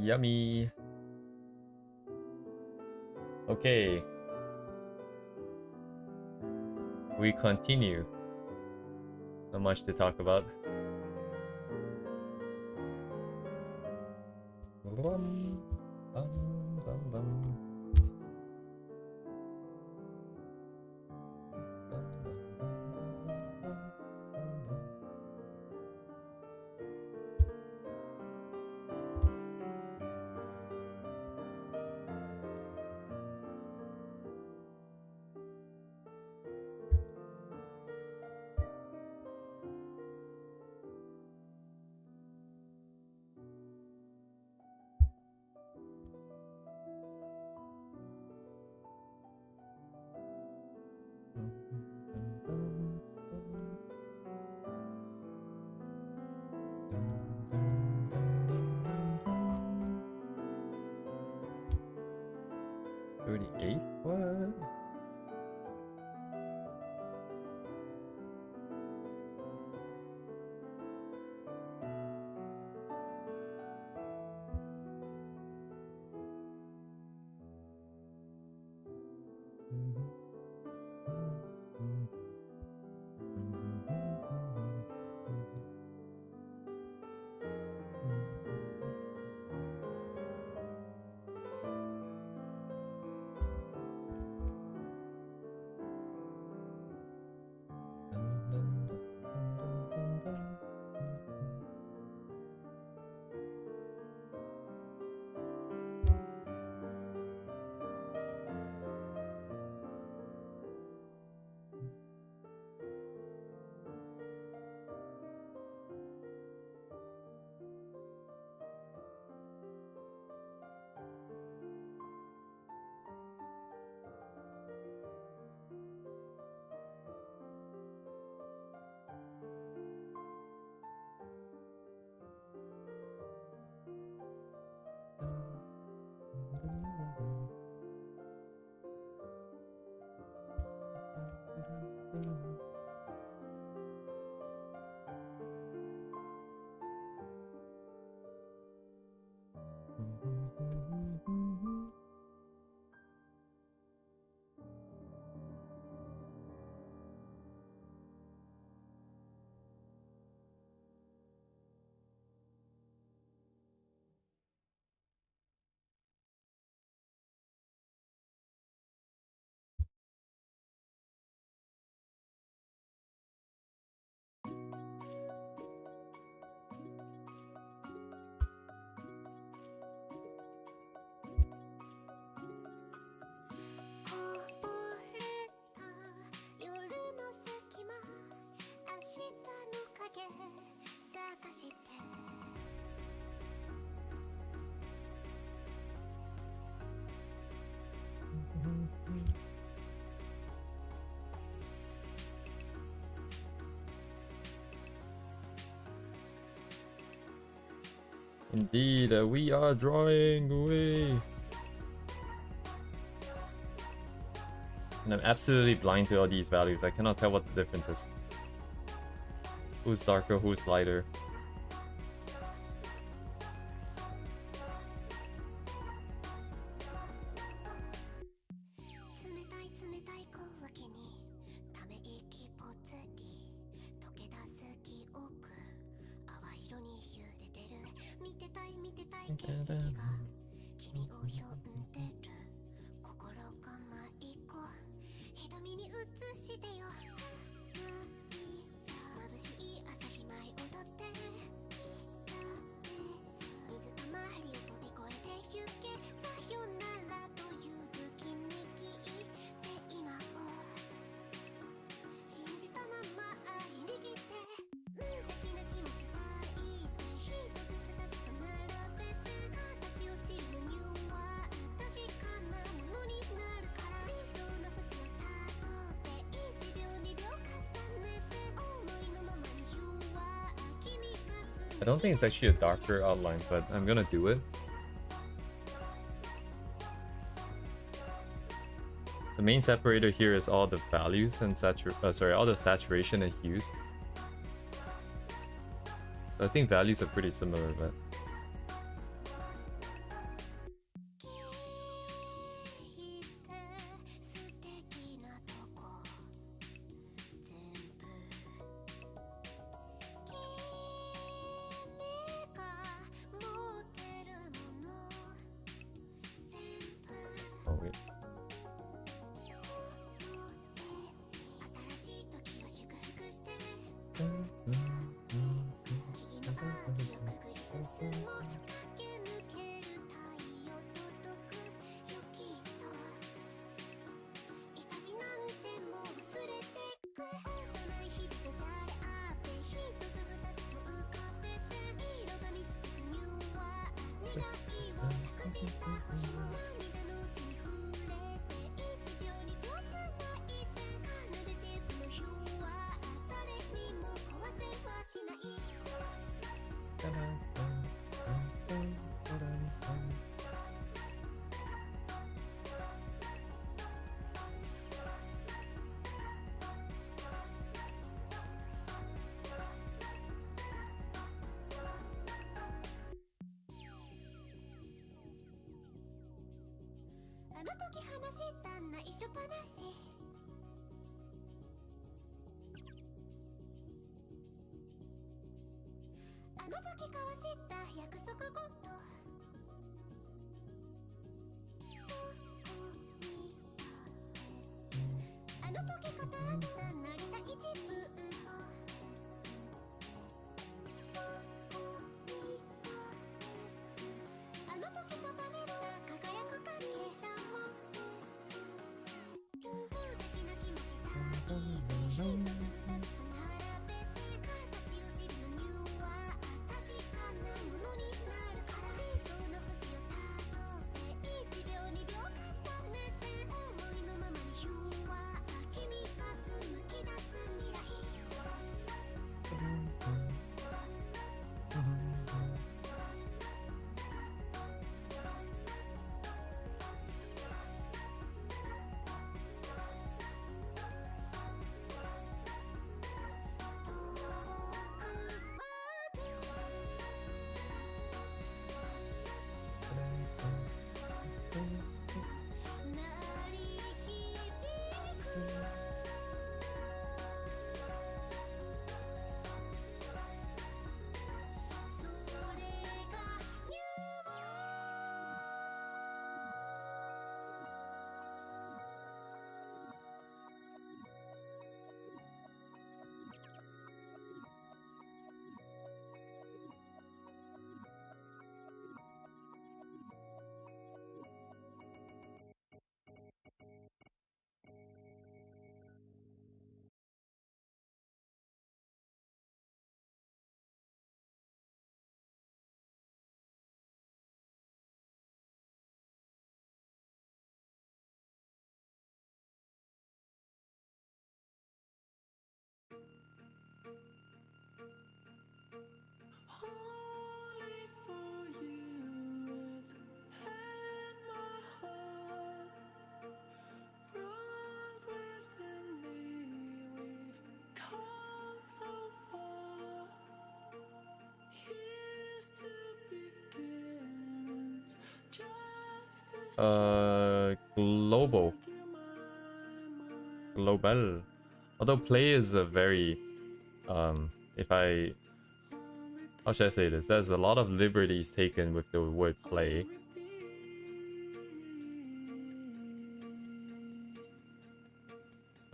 Yummy. Okay. We continue. Not much to talk about. Bum, bum, bum, bum. 38? What? Indeed, we are drawing away. And I'm absolutely blind to all these values. I cannot tell what the difference is. Who's darker, who's lighter. I don't think it's actually a darker outline, but I'm gonna do it. The main separator here is all the values and all the saturation and hues. So I think values are pretty similar, but Global. Global. Although play is a very, if I, how should I say this? There's a lot of liberties taken with the word play.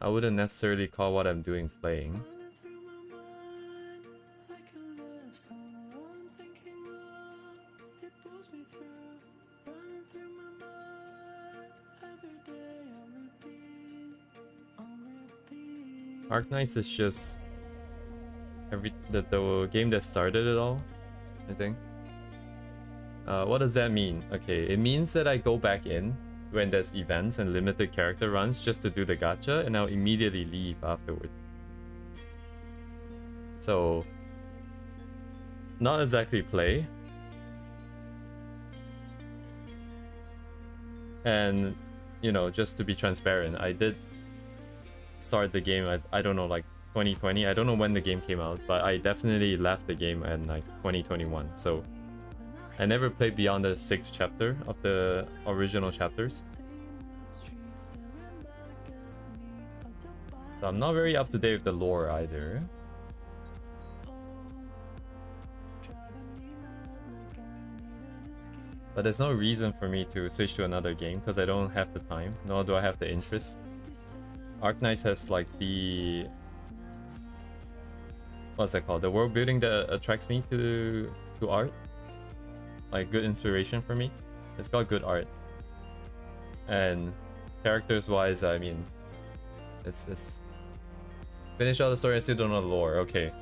I wouldn't necessarily call what I'm doing playing. Arknights is just the game that started it all, I think. What does that mean? Okay, it means that I go back in when there's events and limited character runs just to do the gacha, and I'll immediately leave afterwards. So, not exactly play. And, you know, just to be transparent, I did start the game at, I don't know, like 2020. I don't know when the game came out, but I definitely left the game in like 2021. So I never played beyond the 6th chapter of the original chapters. So I'm not very up to date with the lore either. But there's no reason for me to switch to another game because I don't have the time, nor do I have the interest. Arknights has like the, what's that called? The world building that attracts me to art. Like good inspiration for me. It's got good art. And characters wise, I mean, it's finish all the story, I still don't know the lore. Okay.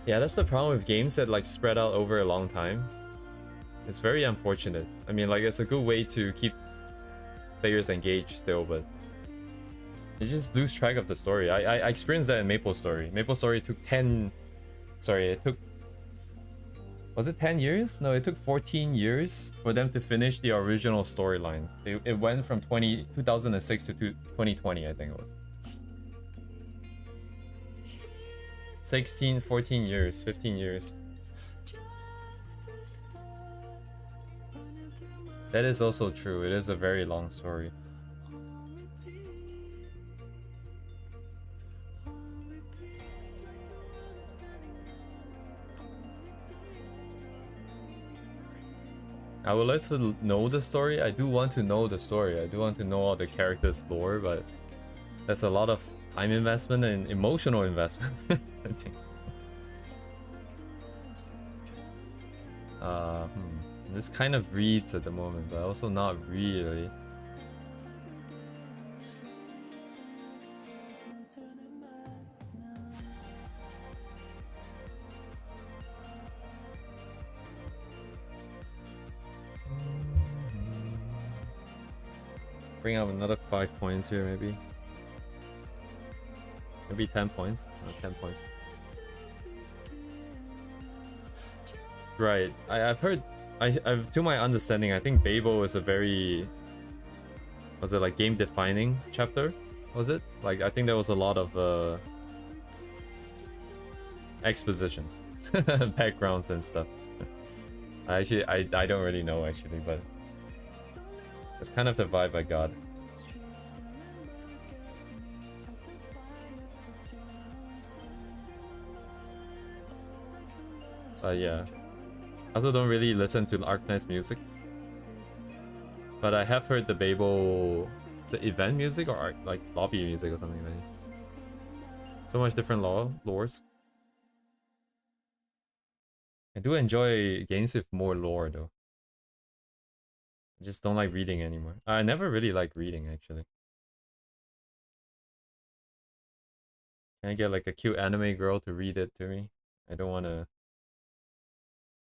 Yeah, that's the problem with games that like spread out over a long time. It's very unfortunate. I mean, like, it's a good way to keep players engaged still, but you just lose track of the story. I experienced that in MapleStory. MapleStory took 10... Sorry, it took... Was it 10 years? No, it took 14 years for them to finish the original storyline. It went from 2006 to 2020, I think it was. 16, 14 years, 15 years. That is also true. It is a very long story. I would like to know the story. I do want to know the story. I do want to know all the characters' lore, but that's a lot of time investment and emotional investment. I think. This kind of reads at the moment, but also not really. Bring up another 5 points here, maybe. Maybe 10 points. Not 10 points. Right. I've heard. I've to my understanding, I think Babel is a very, was it like game defining chapter? Was it? Like I think there was a lot of exposition, backgrounds and stuff. I don't really know actually, but it's kind of the vibe I got. Yeah. I also don't really listen to Arknight's music. But I have heard the Babel, the event music or like lobby music or something like that. So much different lores. I do enjoy games with more lore though. I just don't like reading anymore. I never really like reading actually. Can I get like a cute anime girl to read it to me? I don't want to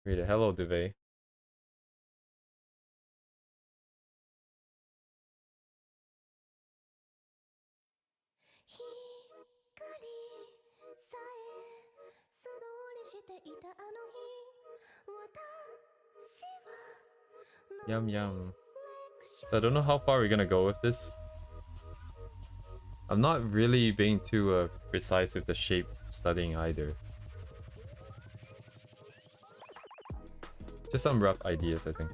read it. Hello, Duvet. Yum yum. So I don't know how far we're gonna go with this. I'm not really being too precise with the shape studying either. Just some rough ideas, I think.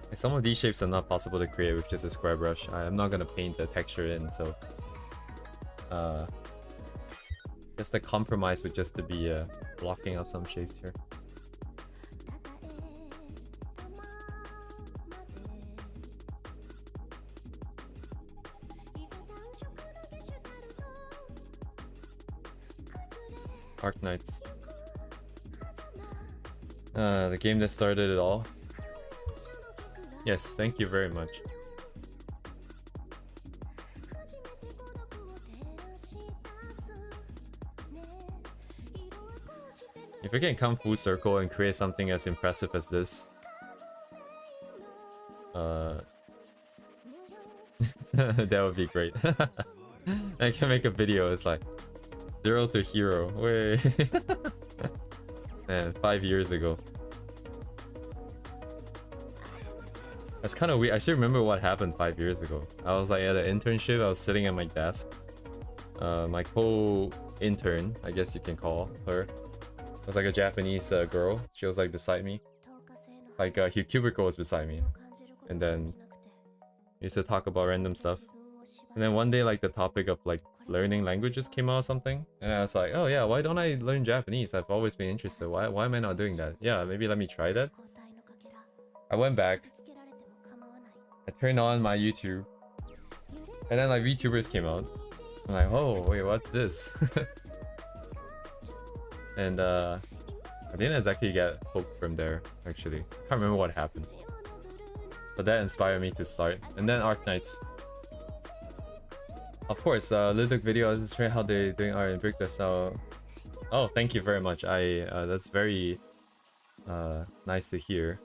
Like some of these shapes are not possible to create with just a square brush. I'm not gonna paint the texture in, so guess the compromise would just to be blocking up some shapes here. Arknights. The game that started it all. Yes, thank you very much. If we can come full circle and create something as impressive as this, that would be great. I can make a video. It's like 0 to hero. Wait, man, 5 years ago. That's kind of weird. I still remember what happened 5 years ago. I was like at an internship. I was sitting at my desk. My co-intern, I guess you can call her, was like a Japanese girl. She was like beside me. Like her cubicle was beside me. And then we used to talk about random stuff. And then one day like the topic of like learning languages came out or something. And I was like, oh yeah, why don't I learn Japanese? I've always been interested. Why am I not doing that? Yeah, maybe let me try that. I went back. I turned on my YouTube. And then like VTubers came out. I'm like, oh wait, what's this? And I didn't exactly get hooked from there, actually. Can't remember what happened. But that inspired me to start. And then Arknights. Of course, Liduk video, I was just trying how they doing art in Brickdust. So, oh, thank you very much. That's very nice to hear.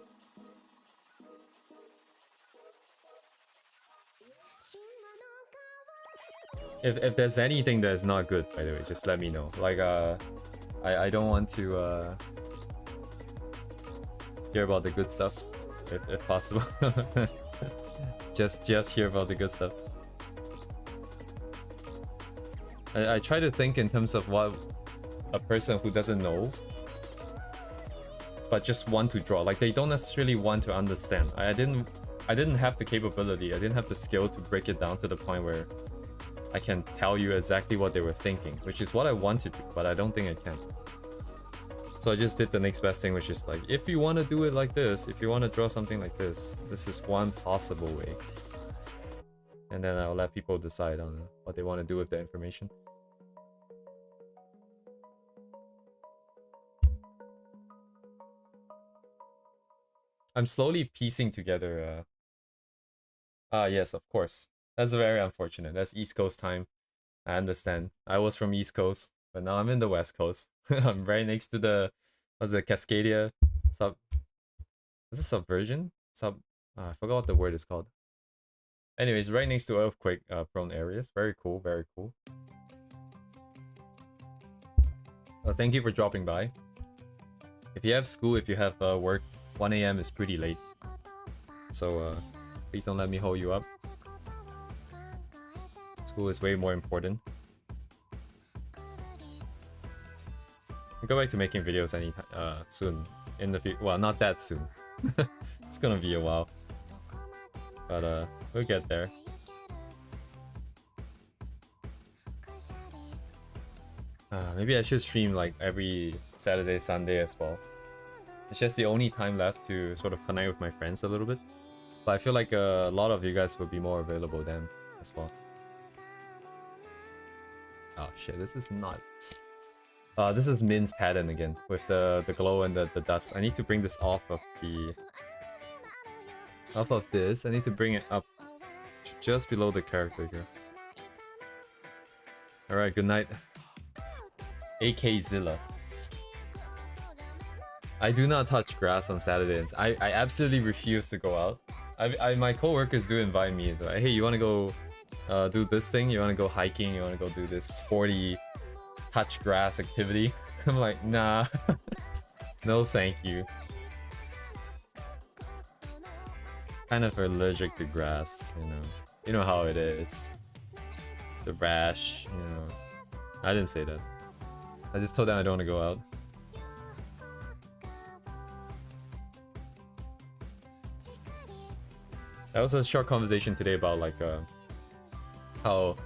If there's anything that is not good, by the way, just let me know. Like I don't want to hear about the good stuff, if possible. just hear about the good stuff. I try to think in terms of what a person who doesn't know but just want to draw, like they don't necessarily want to understand. I didn't have the capability, I didn't have the skill to break it down to the point where I can tell you exactly what they were thinking, which is what I want to do, but I don't think I can. So I just did the next best thing, which is like, if you want to do it like this, if you want to draw something like this is one possible way. And then I'll let people decide on what they want to do with the information. I'm slowly piecing together. Yes, of course. That's very unfortunate. That's East Coast time. I understand. I was from East Coast, but now I'm in the West Coast. I'm right next to the, what's it, Cascadia sub. Is it subversion? I forgot what the word is called. Anyways, right next to earthquake prone areas. Very cool, very cool. Thank you for dropping by. If you have school, if you have work, 1 AM is pretty late. So please don't let me hold you up. School is way more important. I'll go back to making videos anytime soon in the future. Well, not that soon. It's gonna be a while. But we'll get there. Maybe I should stream like every Saturday, Sunday as well. It's just the only time left to sort of connect with my friends a little bit. But I feel like a lot of you guys will be more available then as well. Oh shit, this is not... this is Min's pattern again, with the glow and the dust. I need to bring this off of the... Off of this, I need to bring it up just below the character here. Alright, good night. AK Zilla. I do not touch grass on Saturdays. I absolutely refuse to go out. My co-workers do invite me. Like, hey, you want to go do this thing? You want to go hiking? You want to go do this sporty touch grass activity? I'm like, nah. No thank you. Kind of allergic to grass, you know. You know how it is. The rash, you know. I didn't say that. I just told them I don't want to go out. That was a short conversation today about like how,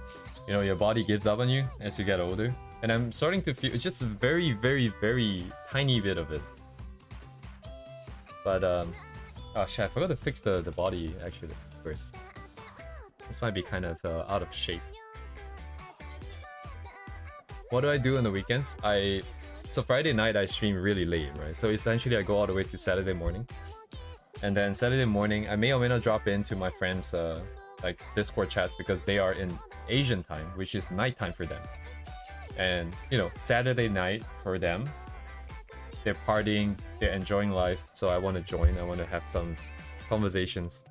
you know, your body gives up on you as you get older. And I'm starting to feel it's just a very, very, very tiny bit of it. But oh shit, I forgot to fix the body actually first. This might be kind of out of shape. What do I do on the weekends? So Friday night I stream really late, right? So essentially I go all the way to Saturday morning. And then Saturday morning I may or may not drop into my friends like Discord chat because they are in Asian time, which is nighttime for them. And you know, Saturday night for them, they're partying, they're enjoying life, so I want to join. I want to have some conversations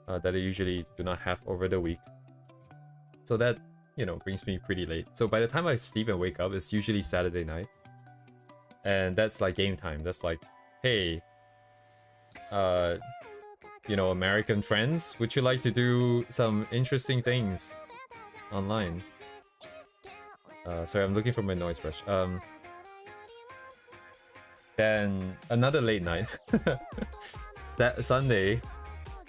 that I usually do not have over the week. So that, you know, brings me pretty late. So by the time I sleep and wake up, it's usually Saturday night. And that's like game time. That's like, hey, you know, American friends, would you like to do some interesting things online? Sorry, I'm looking for my noise brush. Then another late night. That Sunday,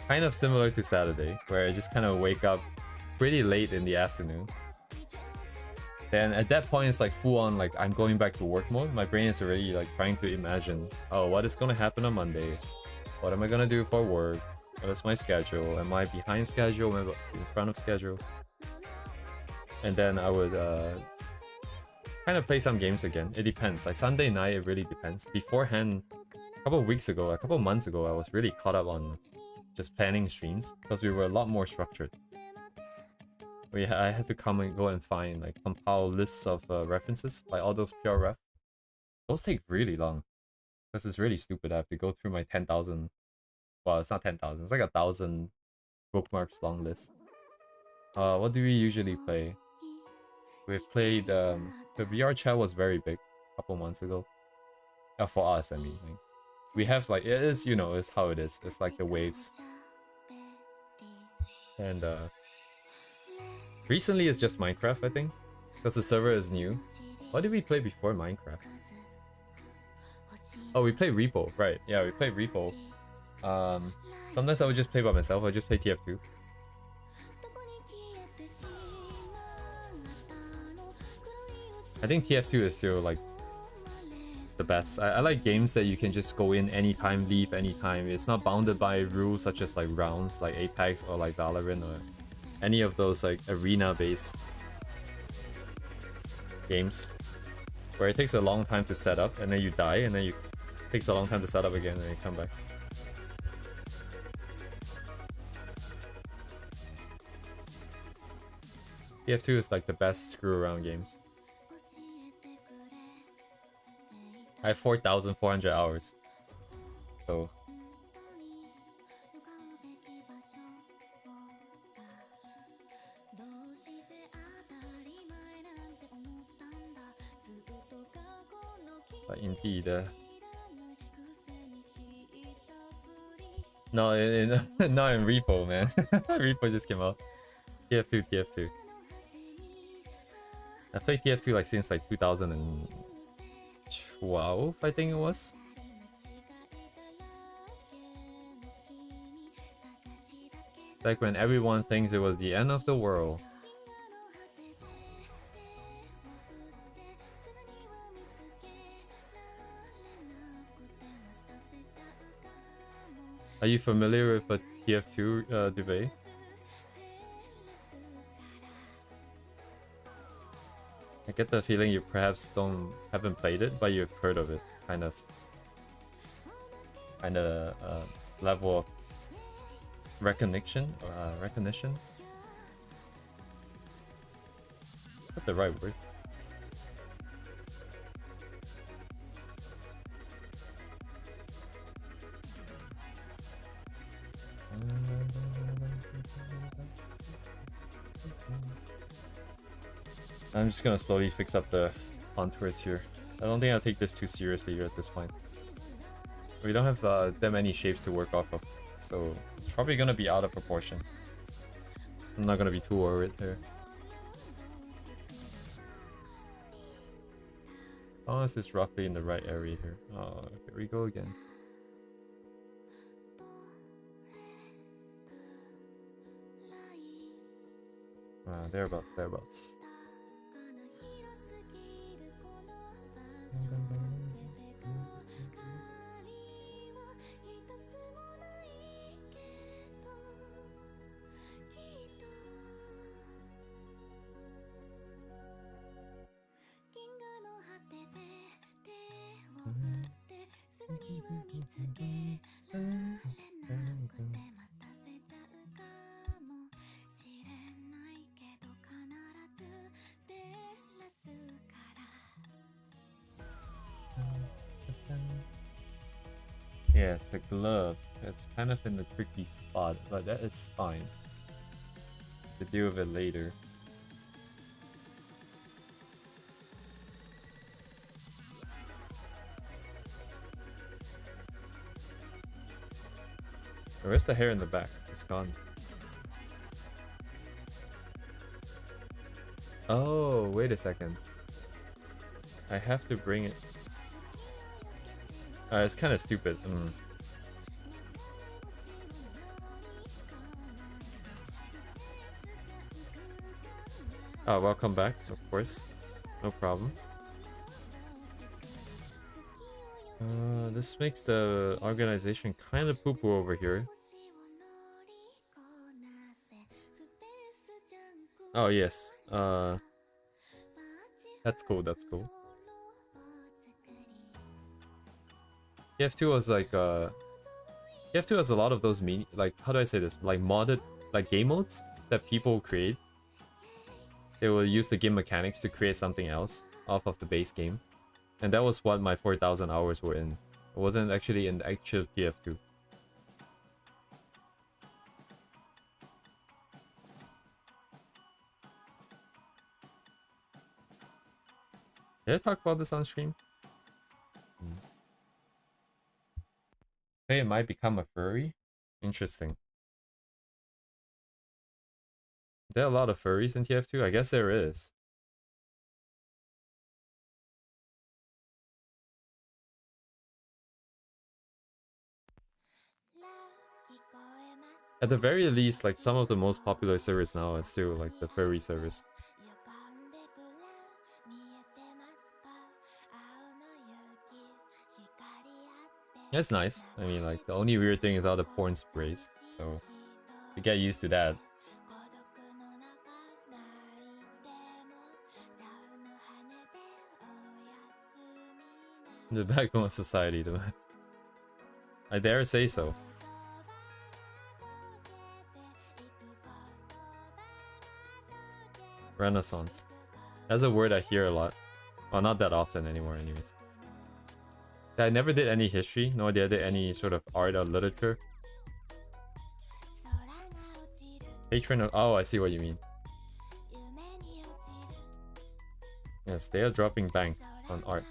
kind of similar to Saturday, where I just kind of wake up pretty late in the afternoon. Then at that point, it's like full on, like I'm going back to work mode. My brain is already like trying to imagine, oh, what is gonna happen on Monday? What am I gonna do for work? What is my schedule? Am I behind schedule? Am I in front of schedule? And then I would kind of play some games again. It depends. Like Sunday night, it really depends. Beforehand, a couple of weeks ago, a couple of months ago, I was really caught up on just planning streams because we were a lot more structured. I had to come and go and find, like, compile lists of references, like all those pure ref. Those take really long because it's really stupid. I have to go through my 10,000. Well, it's not 10,000. It's like 1,000 bookmarks long list. What do we usually play? We've played the VR chat was very big a couple months ago. For us, I mean, like, we have like it is, you know, it's how it is. It's like the waves. And recently it's just Minecraft, I think. Because the server is new. What did we play before Minecraft? Oh, we played Repo, right? Yeah, we played Repo. Sometimes I would just play by myself. I would just play TF2. I think TF2 is still like the best. I like games that you can just go in anytime, leave anytime. It's not bounded by rules such as like rounds, like Apex or like Valorant or any of those like arena-based games where it takes a long time to set up and then you die and then it takes a long time to set up again and you come back. TF2 is like the best screw around games. I have 4,400 hours. So but indeed, no, not in Repo, man. Repo just came out. TF2, TF2. I played TF2 like since like 2012, I think it was. Like when everyone thinks it was the end of the world. Are you familiar with a TF2 Duvet? I get the feeling you perhaps haven't played it, but you've heard of it, kind of level of recognition. Recognition. Is that the right word? I'm just gonna slowly fix up the contours here. I don't think I'll take this too seriously here at this point. We don't have that many shapes to work off of, so it's probably gonna be out of proportion. I'm not gonna be too worried here. As long as it's roughly in the right area here. Oh, here we go again. Thereabouts. Yes, the glove is kind of in the tricky spot, but that is fine. To deal with it later. Where's the hair in the back? It's gone. Oh, wait a second. I have to bring it. It's kind of stupid. Oh, welcome back, of course. No problem. This makes the organization kind of poo-poo over here. Oh, yes. That's cool, that's cool. TF2 was like, TF2 has a lot of those like, how do I say this? Like modded, like game modes that people create. They will use the game mechanics to create something else off of the base game. And that was what my 4,000 hours were in. It wasn't actually in the actual TF2. Did I talk about this on stream? Hey, it might become a furry? Interesting. There are a lot of furries in TF2? I guess there is. At the very least, like some of the most popular servers now are still like the furry servers. That's nice. I mean, like the only weird thing is all the porn sprays, so you get used to that. The backbone of society, though. I dare say so. Renaissance. That's a word I hear a lot. Well, not that often anymore, anyways. I never did any history, nor did I did any sort of art or literature. Patron of... Oh, I see what you mean. Yes, they are dropping bank on art.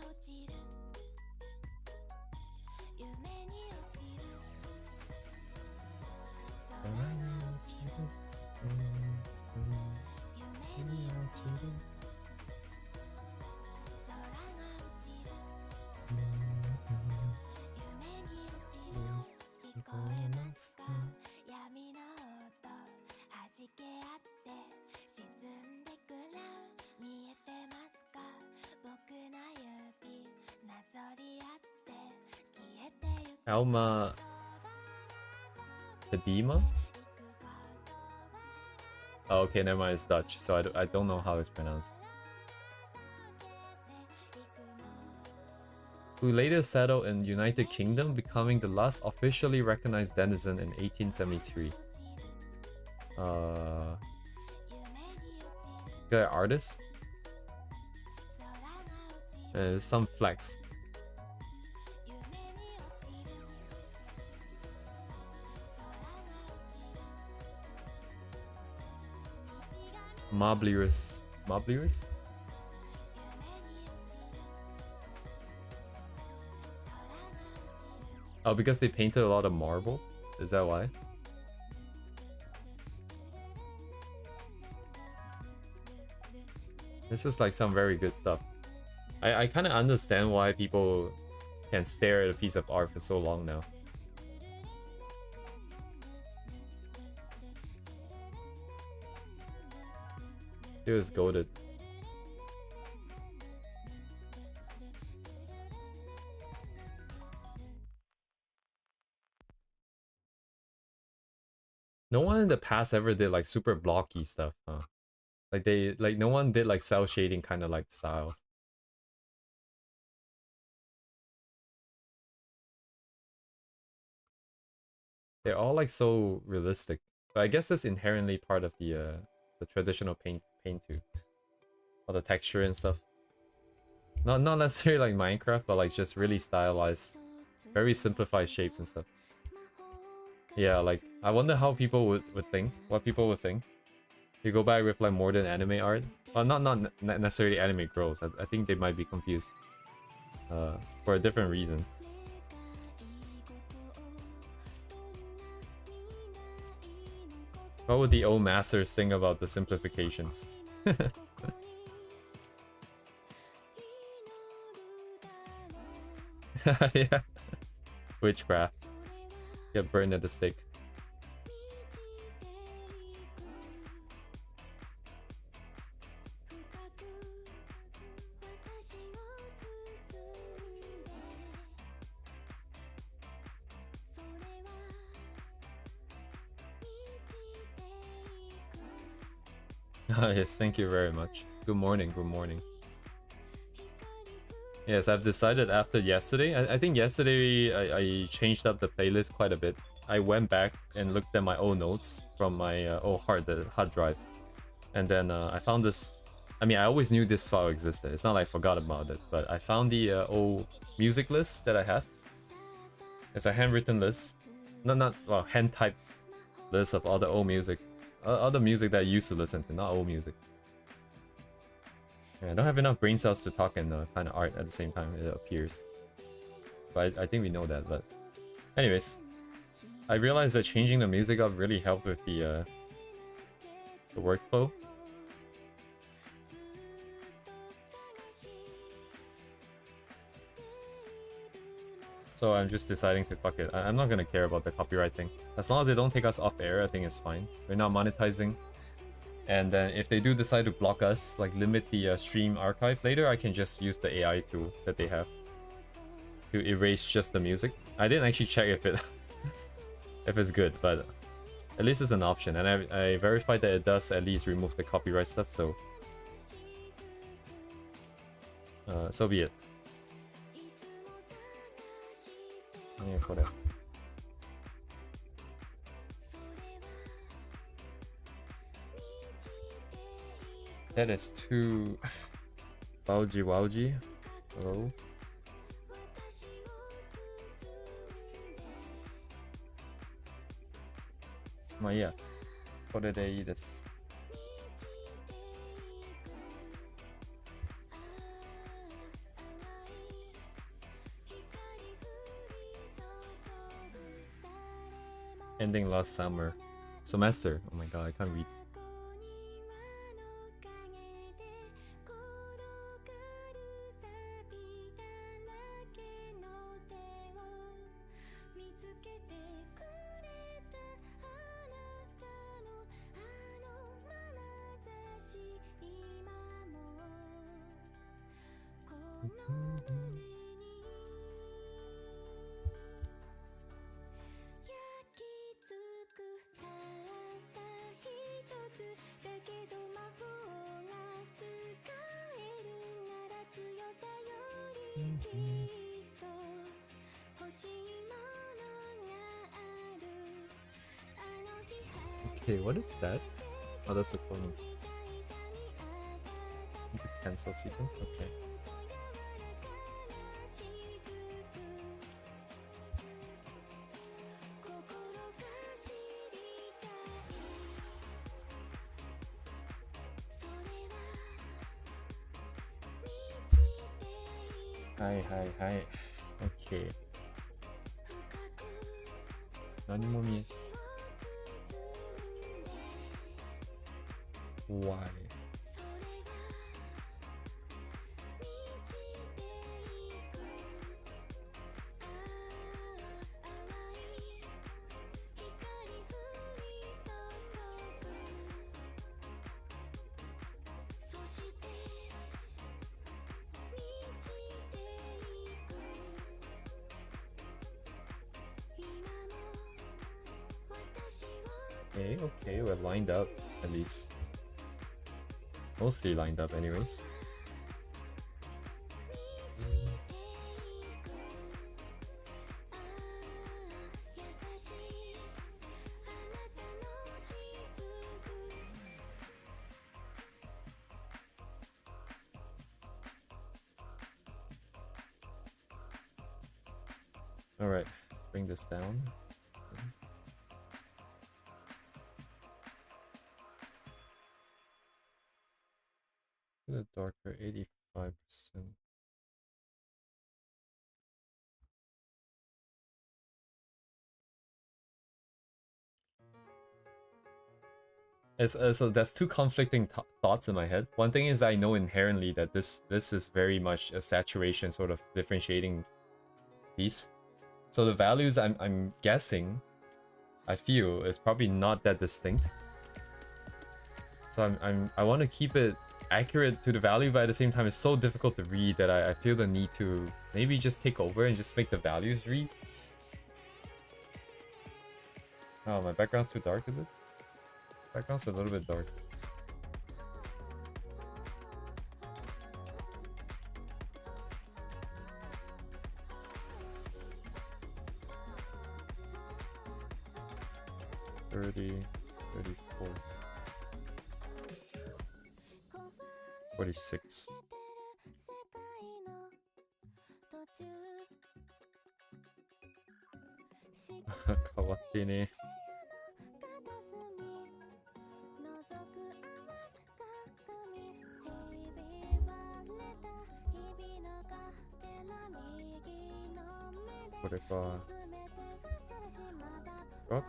Alma Edema? Oh, okay, never mind, it's Dutch, so I don't know how it's pronounced. Who later settled in United Kingdom, becoming the last officially recognized denizen in 1873. Good artist? Some flex. Moblirus. Moblirus? Oh, because they painted a lot of marble? Is that why? This is like some very good stuff. I kind of understand why people can stare at a piece of art for so long now. It was goated. No one in the past ever did like super blocky stuff, huh? Like no one did like cell shading kind of like styles. They're all like so realistic. But I guess that's inherently part of the traditional paint too. All the texture and stuff. Not necessarily like Minecraft, but like just really stylized, very simplified shapes and stuff. Yeah, like I wonder how people would think, what people would think. You go back with like modern anime art. Well, not necessarily anime girls. I think they might be confused. For a different reason. What would the old masters think about the simplifications? Yeah. Witchcraft. Get burned at the stake. Yes, thank you very much. Good morning, good morning. Yes, I've decided after yesterday. I think yesterday I changed up the playlist quite a bit. I went back and looked at my old notes from my old hard drive. And then I found this. I mean, I always knew this file existed. It's not like I forgot about it. But I found the old music list that I have. It's a handwritten list. Well, hand-typed list of all the old music. All the music that I used to listen to, not old music. Yeah, I don't have enough brain cells to talk and kind of art at the same time, it appears. But I think we know that, but... Anyways. I realized that changing the music up really helped with the workflow. So I'm just deciding to fuck it. I'm not gonna care about the copyright thing. As long as they don't take us off air, I think it's fine. We're not monetizing. And then if they do decide to block us, like limit the stream archive later, I can just use the AI tool that they have to erase just the music. I didn't actually check if it if it's good, but at least it's an option. And I verified that it does at least remove the copyright stuff, so so be it. Yeah, whatever. That is too wowji. Hello. Yeah. これでいいです。Ending last semester. Oh my god, I can't read. Okay, what is that? Oh, that's the clone. Cancel sequence? Okay. Hi. Okay. 何も見え。Why? Okay, we're lined up, at least. Mostly lined up anyways. Alright, bring this down. The darker 85%. So there's two conflicting thoughts in my head. One thing is I know inherently that this is very much a saturation sort of differentiating piece. So the values I'm guessing, I feel, is probably not that distinct. So I want to keep it accurate to the value, but at the same time it's so difficult to read that I feel the need to maybe just take over and just make the values read. Oh, my background's too dark, is it? Background's a little bit dark. $30, $34, $46. 変わってね。これか。あ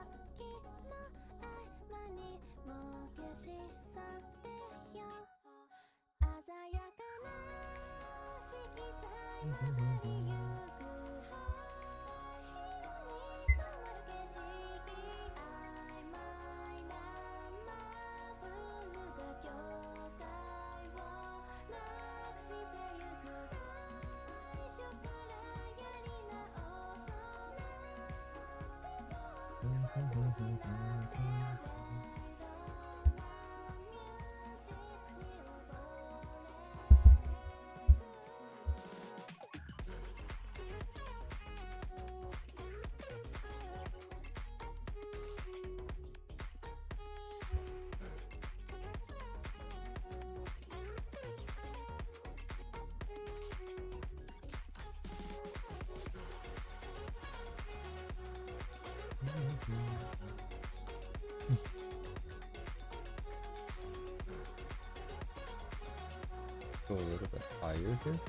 Go a little bit higher here.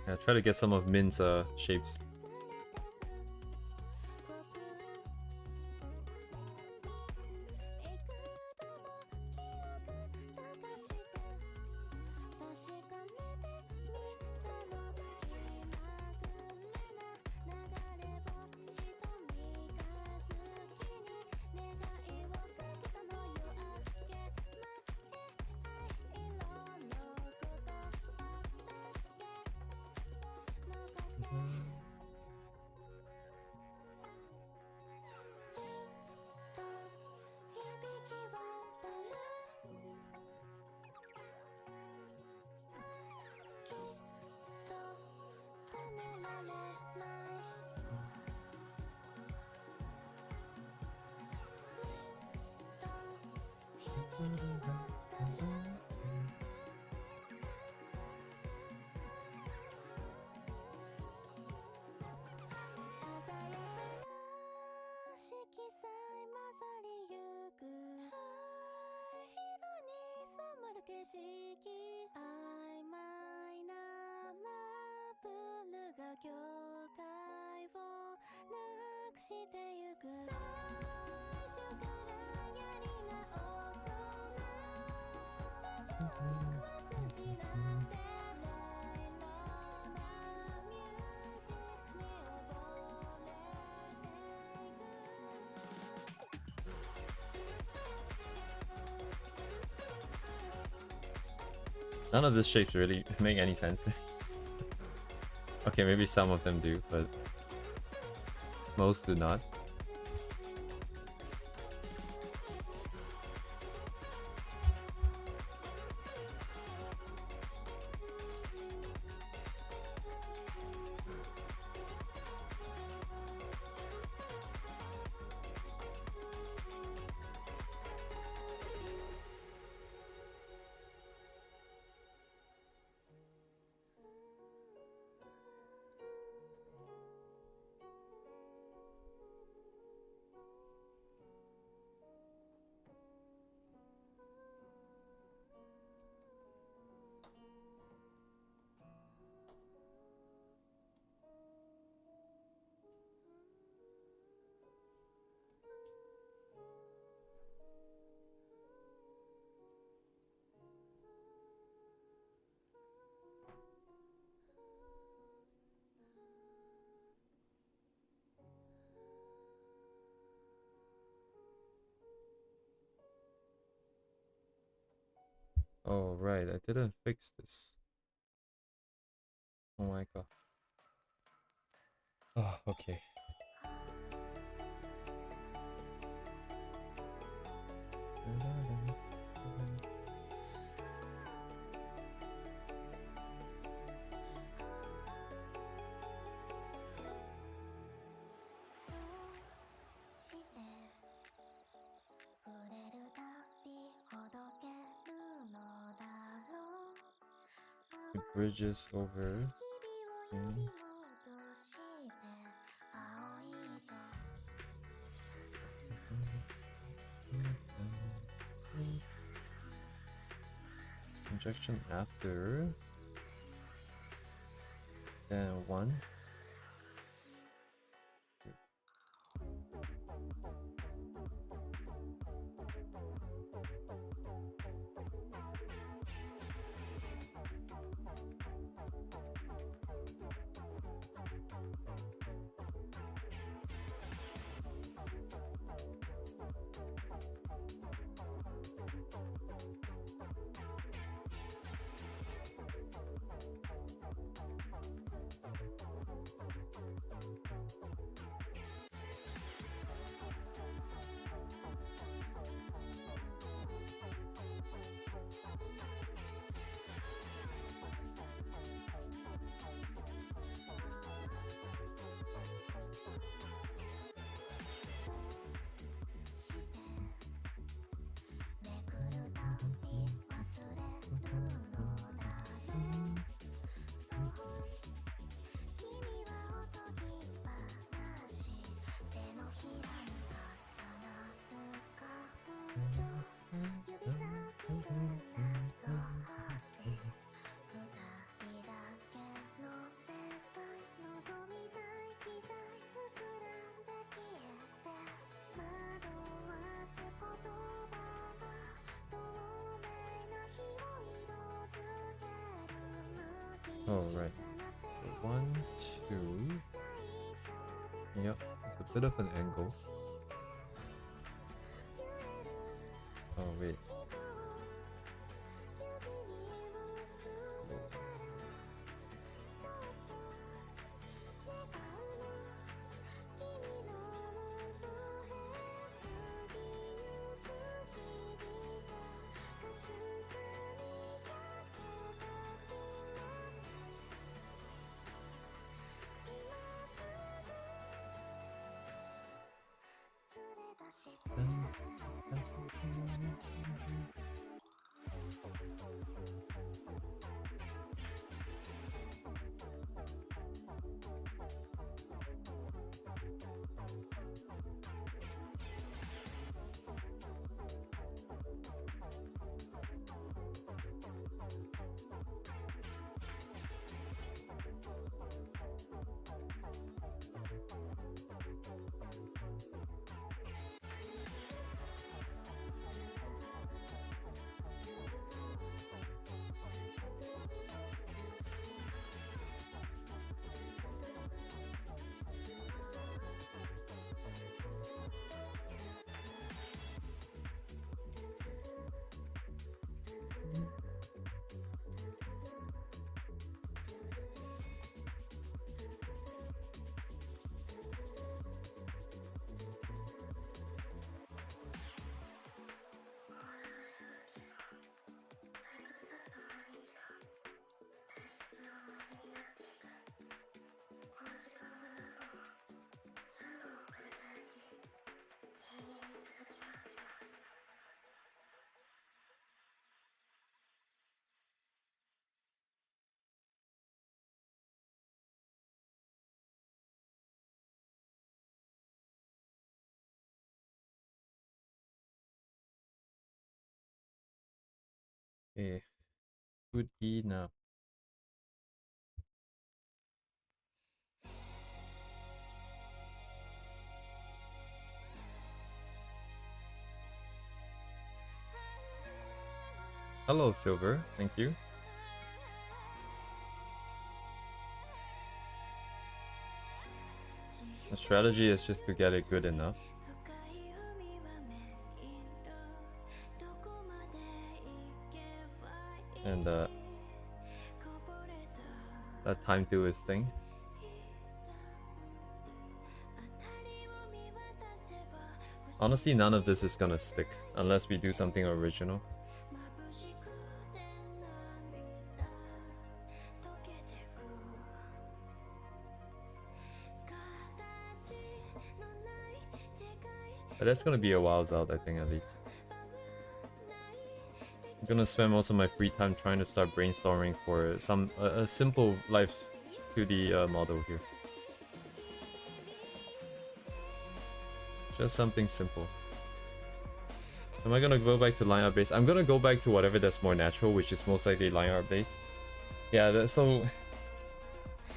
Yeah, try to get some of Min's shapes. None of these shapes really make any sense. Okay, maybe some of them do, but most do not. Oh, right, I didn't fix this. Oh my god. Oh, okay. The bridges over. Okay. Injection after. Then one. Oh, right. So 1, 2. Yep, it's a bit of an angle. Oh, wait. Okay, good enough. Hello, Silver. Thank you. The strategy is just to get it good enough. And let time do its thing. Honestly, none of this is gonna stick unless we do something original. But that's gonna be a while out, I think, at least. I'm gonna spend most of my free time trying to start brainstorming for some a simple life 2D model here. Just something simple. Am I gonna go back to line art based? I'm gonna go back to whatever that's more natural, which is most likely line art based. Yeah, so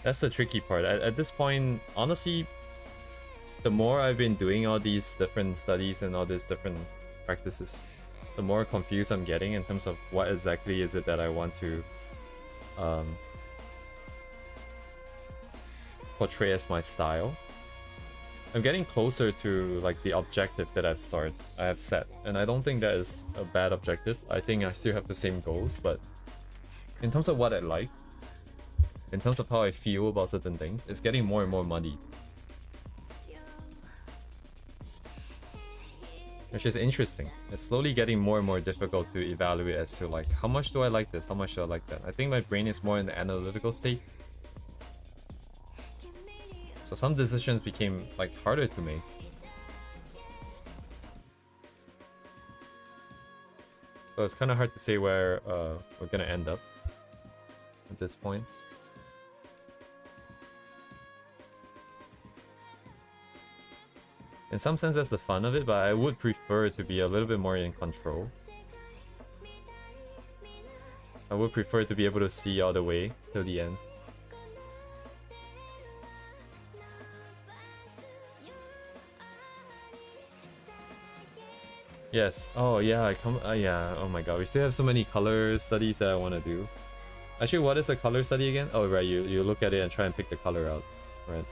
that's the tricky part. At this point, honestly, the more I've been doing all these different studies and all these different practices, the more confused I'm getting in terms of what exactly is it that I want to portray as my style. I'm getting closer to like the objective that I have set, and I don't think that is a bad objective. I think I still have the same goals, but in terms of what I like, in terms of how I feel about certain things, it's getting more and more muddy. Which is interesting. It's slowly getting more and more difficult to evaluate as to like, how much do I like this, how much do I like that. I think my brain is more in the analytical state. So some decisions became like harder to make. So it's kind of hard to say where we're gonna end up at this point. In some sense, that's the fun of it, but I would prefer to be a little bit more in control. I would prefer to be able to see all the way till the end. Yes. Oh yeah. Yeah. Oh my god. We still have so many color studies that I want to do. Actually, what is a color study again? Oh, right, you look at it and try and pick the color out. Right.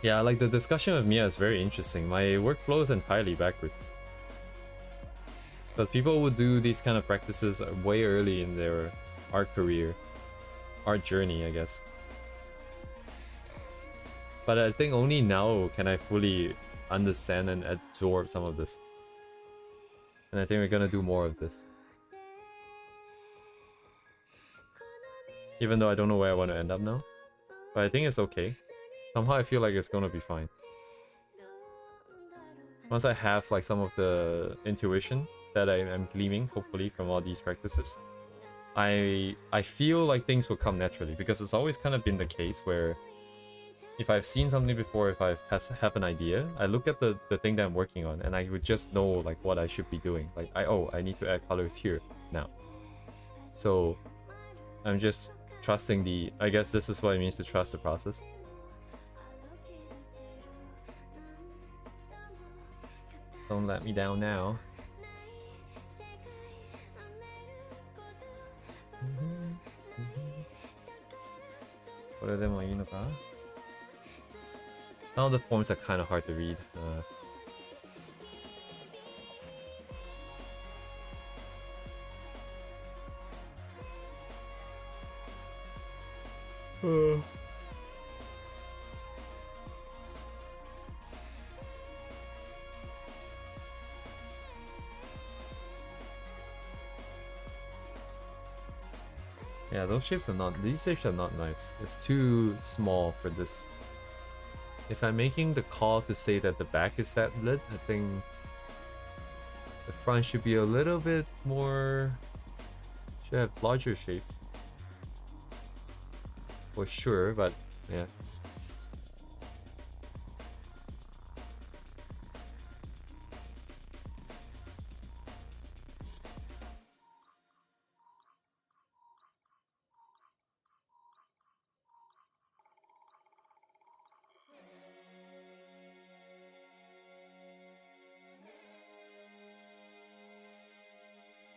Yeah, like the discussion with Mia is very interesting. My workflow is entirely backwards. But people would do these kind of practices way early in their art career. Art journey, I guess. But I think only now can I fully understand and absorb some of this. And I think we're gonna do more of this. Even though I don't know where I want to end up now. But I think it's okay. Somehow I feel like it's gonna be fine. Once I have like some of the intuition that I'm gleaming, hopefully, from all these practices, I feel like things will come naturally, because it's always kind of been the case where if I've seen something before, if I have an idea, I look at the thing that I'm working on and I would just know like what I should be doing. Like I need to add colors here now. So I'm just trusting the, I guess this is what it means to trust the process. Don't let me down now. Some of the forms are kind of hard to read. Yeah, those shapes are not, these shapes are not nice. It's too small for this. If I'm making the call to say that the back is that lit, I think the front should be a little bit more, should have larger shapes. For sure, but yeah.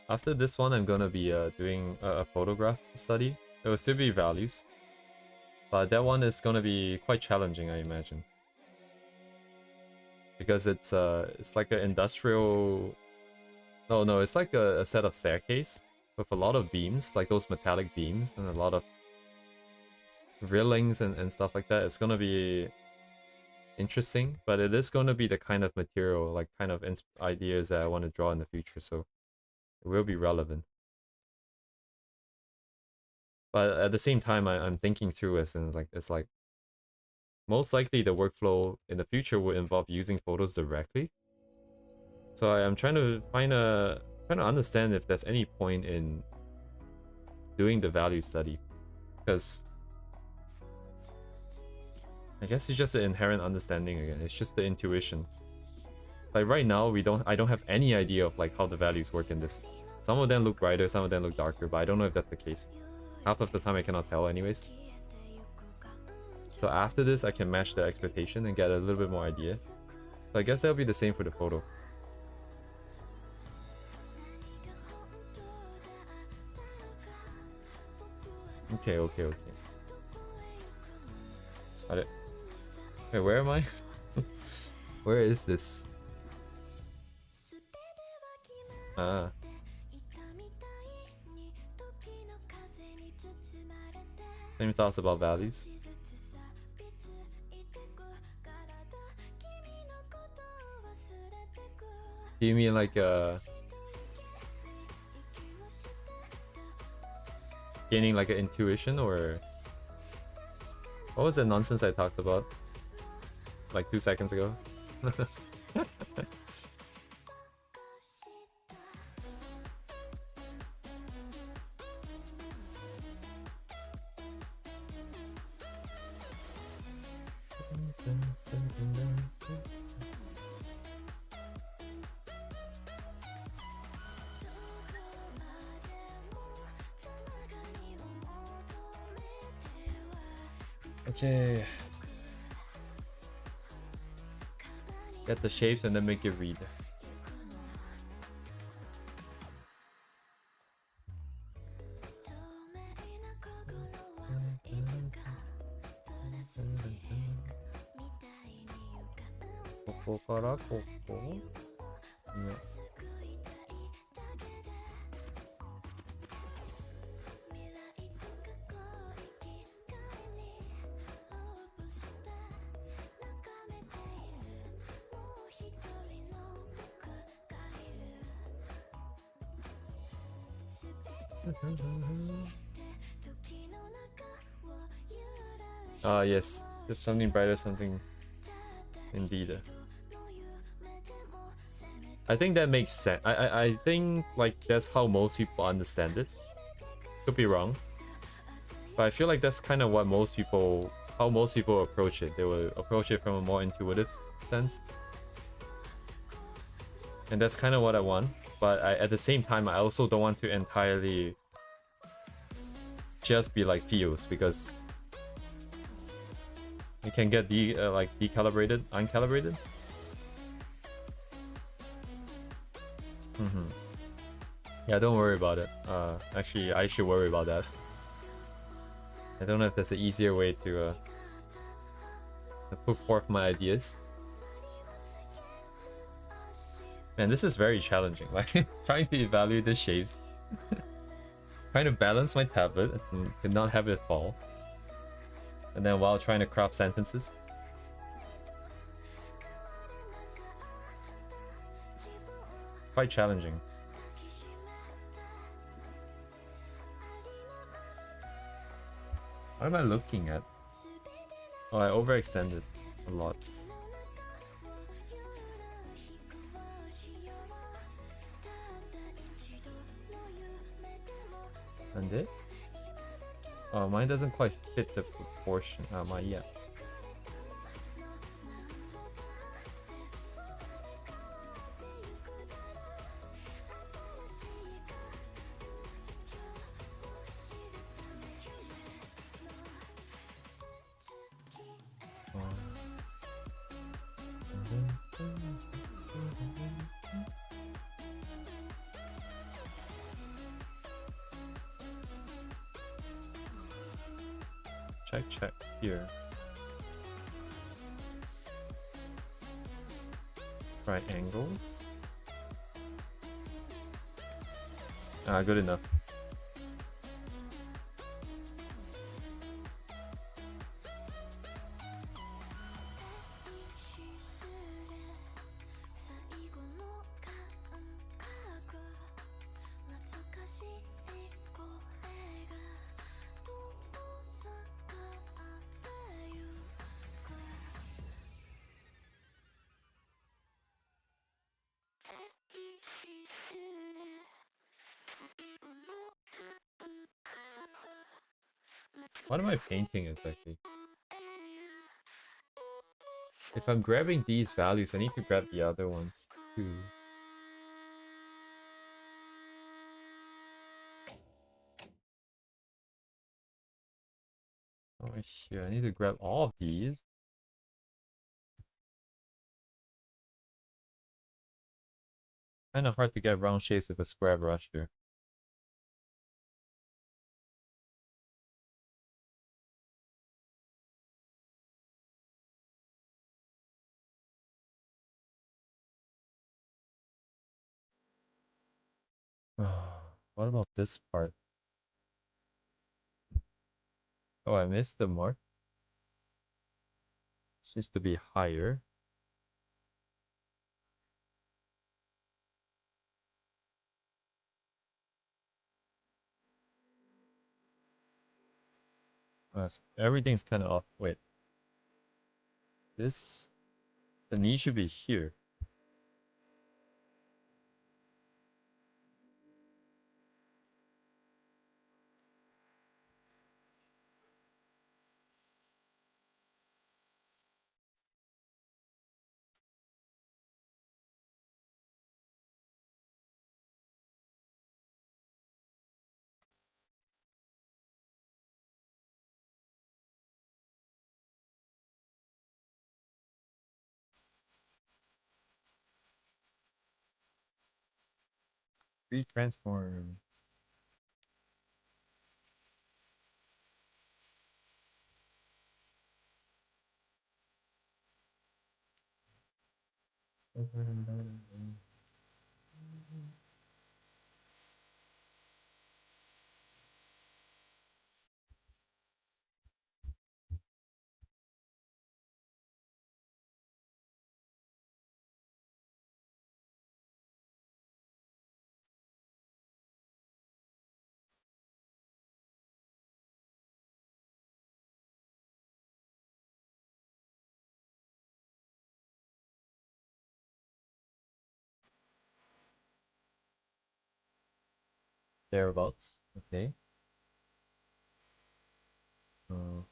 After this one, I'm gonna be doing a photograph study. It will still be values, but that one is gonna be quite challenging, I imagine, because it's like an industrial. No, it's like a set of staircase with a lot of beams, like those metallic beams, and a lot of railings and stuff like that. It's gonna be interesting, but it is gonna be the kind of material, like kind of ideas that I want to draw in the future, so it will be relevant. But at the same time, I'm thinking through as in like, it's like most likely the workflow in the future will involve using photos directly. So I'm trying to trying to understand if there's any point in doing the value study, because I guess it's just an inherent understanding again. It's just the intuition. Like right now, I don't have any idea of like how the values work in this. Some of them look brighter, some of them look darker, but I don't know if that's the case. Half of the time I cannot tell anyways. So after this, I can match the expectation and get a little bit more idea. So I guess that'll be the same for the photo. Okay. Got it. Wait, where am I? Where is this? Ah. Same thoughts about values. Do you mean like gaining like an intuition, or what was the nonsense I talked about like 2 seconds ago? Okay. Get the shapes and then make it read. ここからここ。ね。Ah, yes. Just something brighter, something indeed. I think that makes sense. I think like that's how most people understand it. Could be wrong, but I feel like that's kind of what most people, how most people approach it. They will approach it from a more intuitive sense, and that's kind of what I want. But at the same time, I also don't want to entirely just be like feels, because it can get like decalibrated, uncalibrated. Yeah, don't worry about it. Actually, I should worry about that. I don't know if there's an easier way to put forth my ideas. Man, this is very challenging. Like trying to evaluate the shapes, trying to balance my tablet and not have it fall, and then while trying to craft sentences. Quite challenging. What am I looking at? Oh, I overextended a lot. And it? Oh, mine doesn't quite fit the proportion. My yeah. Check here. Triangle. Good enough. What am I painting exactly? If I'm grabbing these values, I need to grab the other ones too. Oh shit, I need to grab all of these. Kinda hard to get round shapes with a square brush here. What about this part? Oh, I missed the mark. This needs to be higher. Everything's kind of off. Wait. This... The knee should be here. Retransform. Thereabouts. Okay. Uh,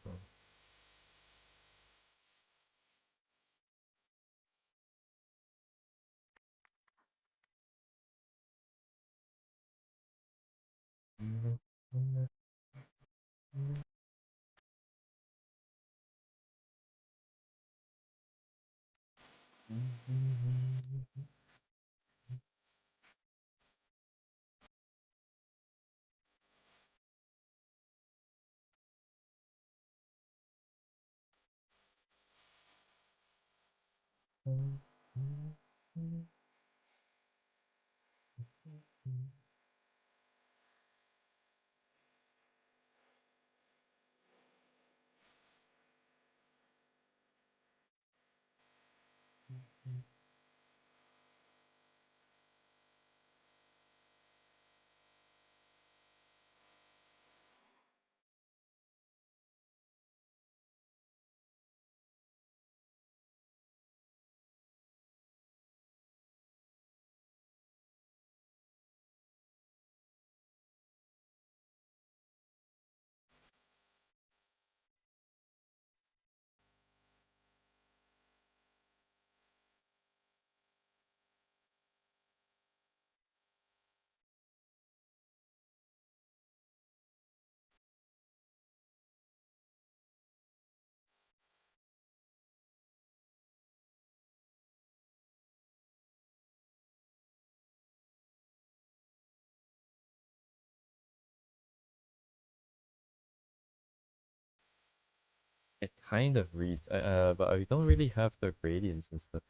it kind of reads, but I don't really have the gradients and stuff.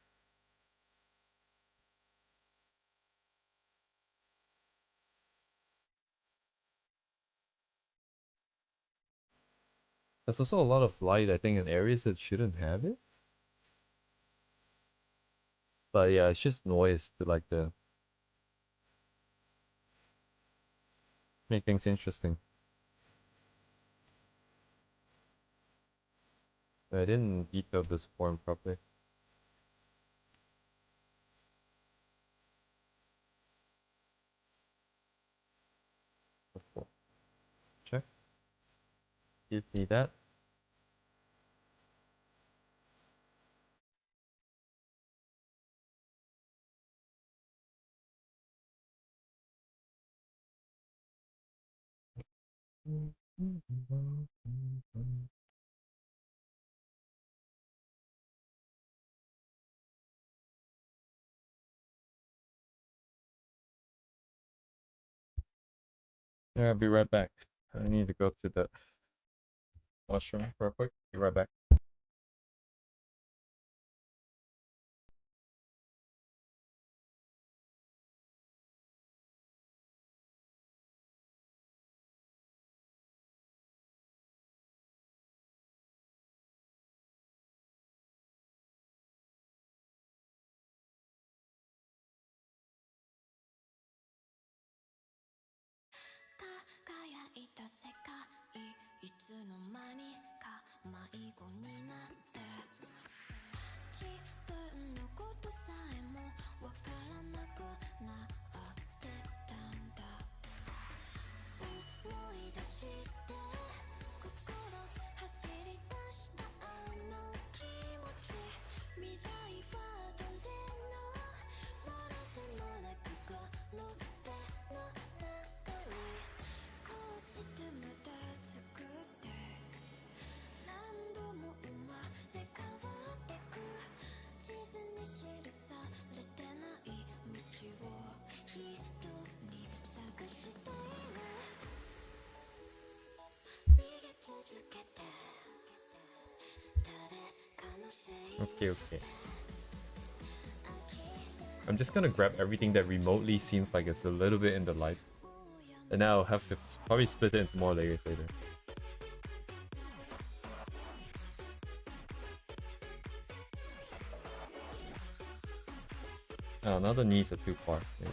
There's also a lot of light, I think, in areas that shouldn't have it. But yeah, it's just noise to like the make things interesting. I didn't detail this form properly. Check. Give me that. Yeah, I'll be right back. I need to go to the washroom real quick. Be right back. Okay, okay. I'm just gonna grab everything that remotely seems like it's a little bit in the light. And now I'll have to probably split it into more layers later. Oh, now the knees are too far. Maybe.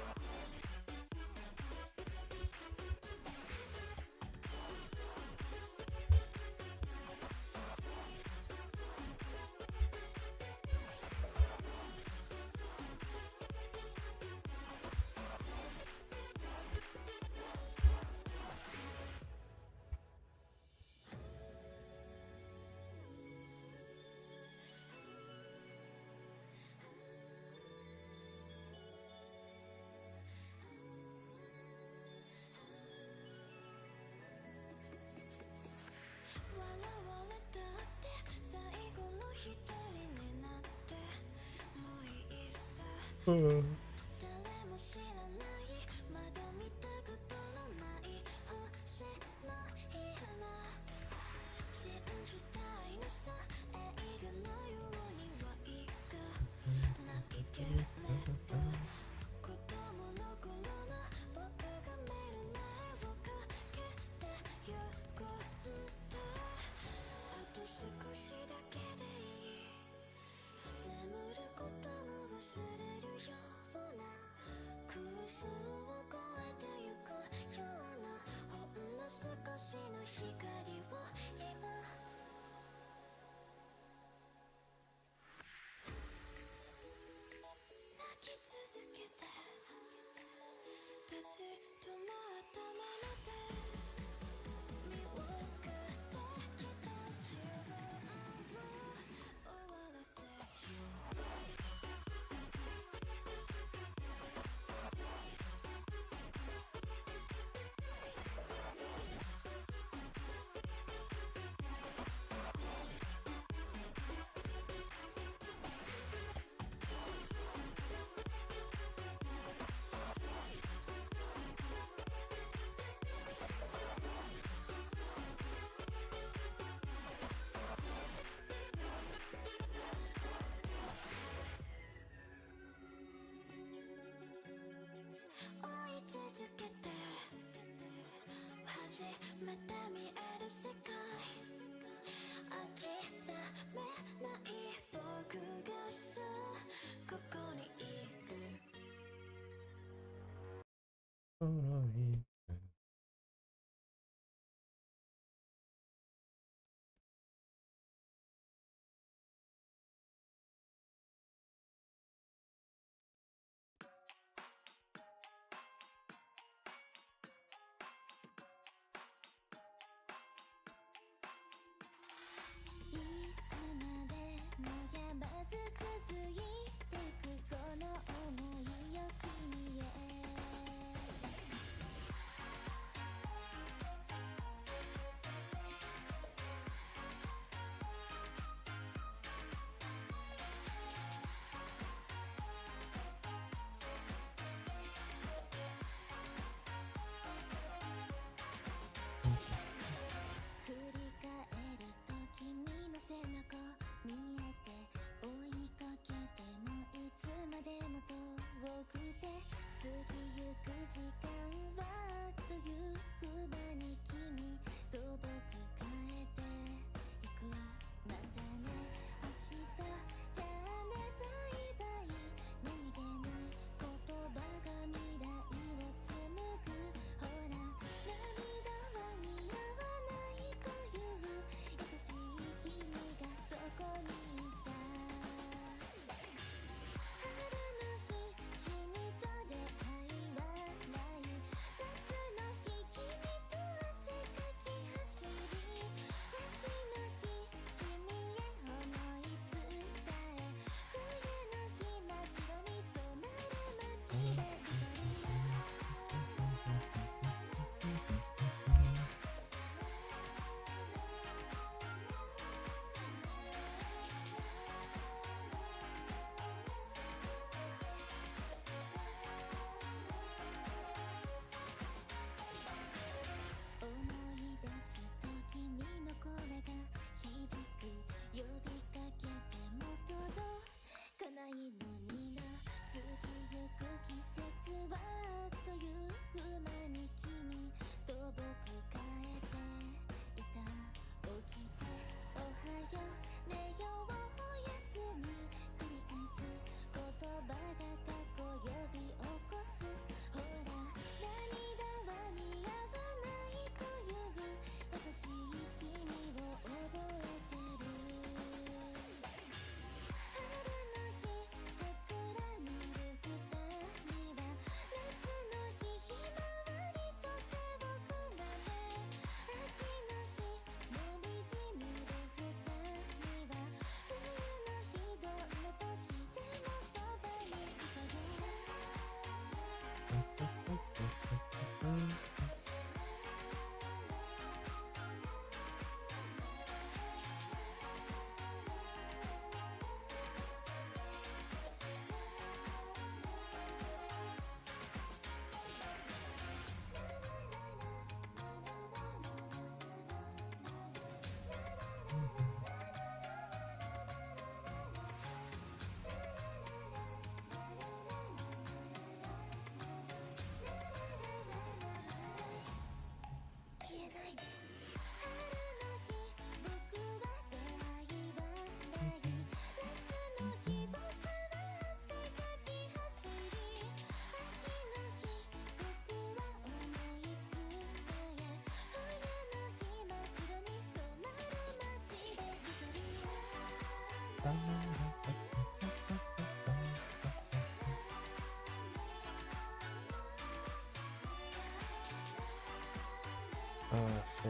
So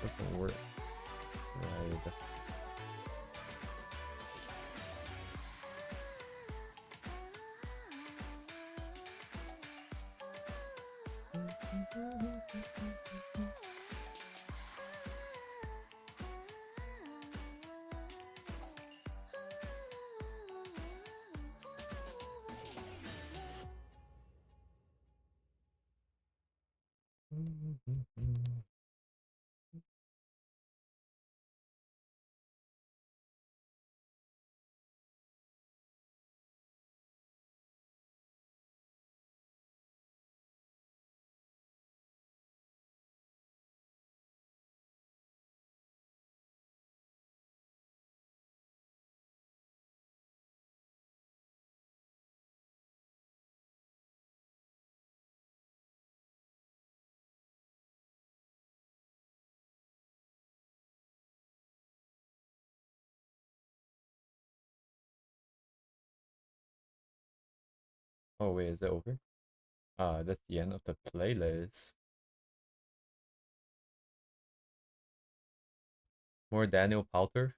doesn't work. Right. Oh wait, is it over? That's the end of the playlist. More Daniel Powter.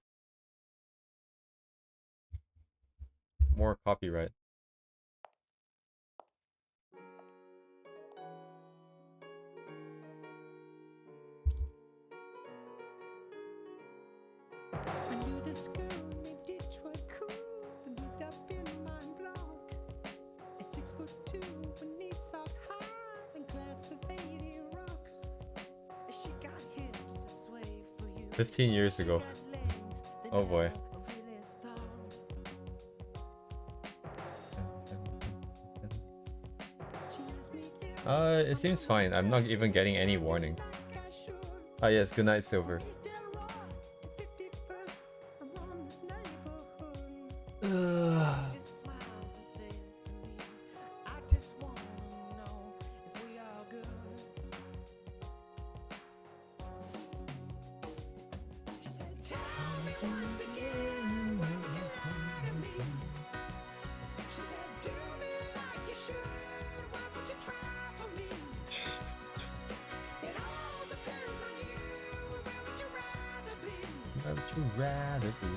More copyright. I knew this girl named Detroit Cool that moved up in my block. At 6'2" with knee socks high and class of 80 rocks. She got hips to sway for you. 15 years ago. Oh boy. It seems fine. I'm not even getting any warnings. Ah yes, good night, Silver. Where would you rather be?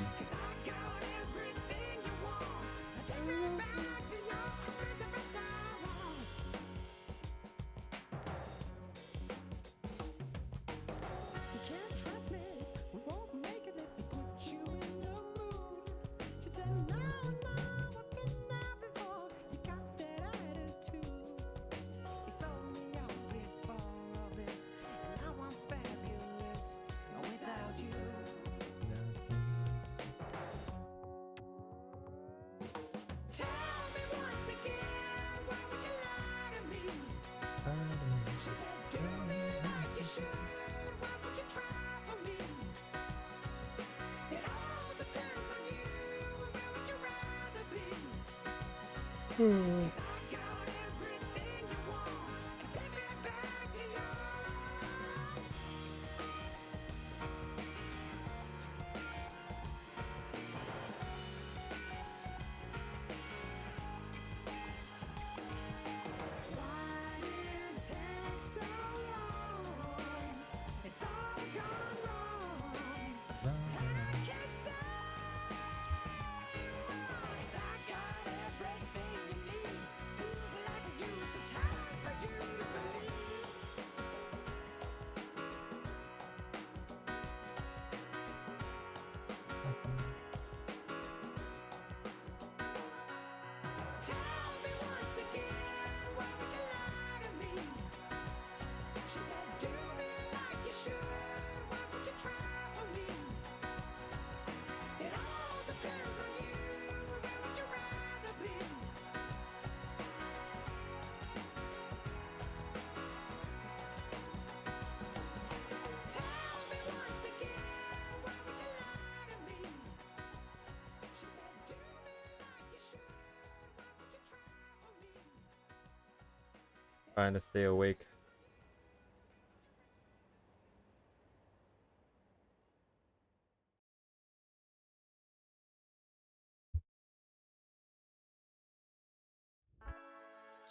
Trying to stay awake.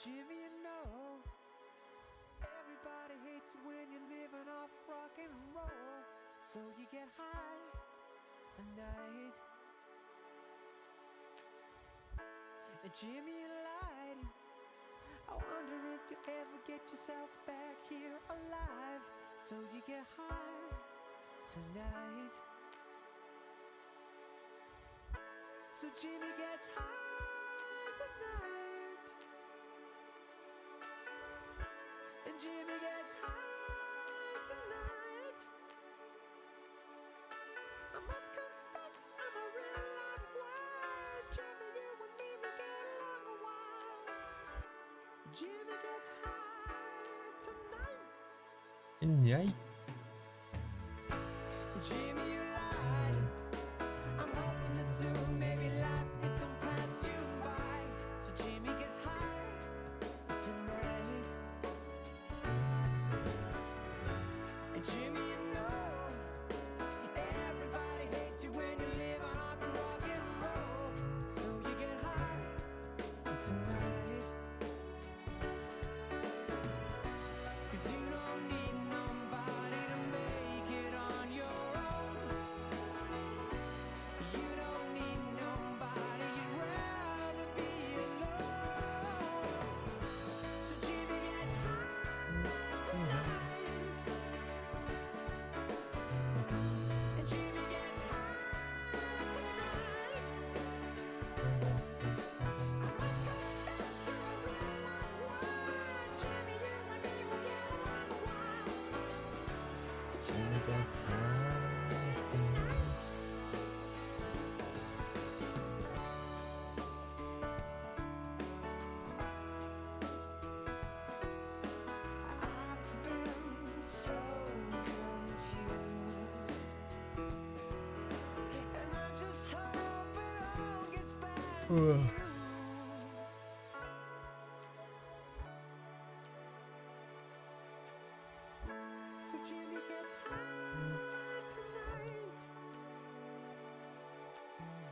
Jimmy, you know, everybody hates you when you're living off rock and roll. So you get high tonight. And Jimmy, you lied. I wonder if you ever get yourself back here alive. So you get high tonight. So Jimmy gets high tonight. And Jimmy gets high tonight. I must confess, I'm a real life wild. Jimmy, you and me will get along a while. Jimmy gets high tonight. Yay. Jimmy, you lied. I'm hoping that soon, maybe life it don't pass you by. So Jimmy gets high tonight. And Jimmy, you know, everybody hates you when you're living off your rock and roll. So you get high tonight. 'Cause you don't need nobody to make it on your own. You don't need nobody, you'd rather be alone. So Jimmy gets high tonight. And Jimmy gets high tonight. I must confess, you're a real life one. Jimmy, you and me will get along a while. So Jimmy gets high tonight. I've been so confused, and I just hope it all gets back to you. So Jimmy gets high tonight.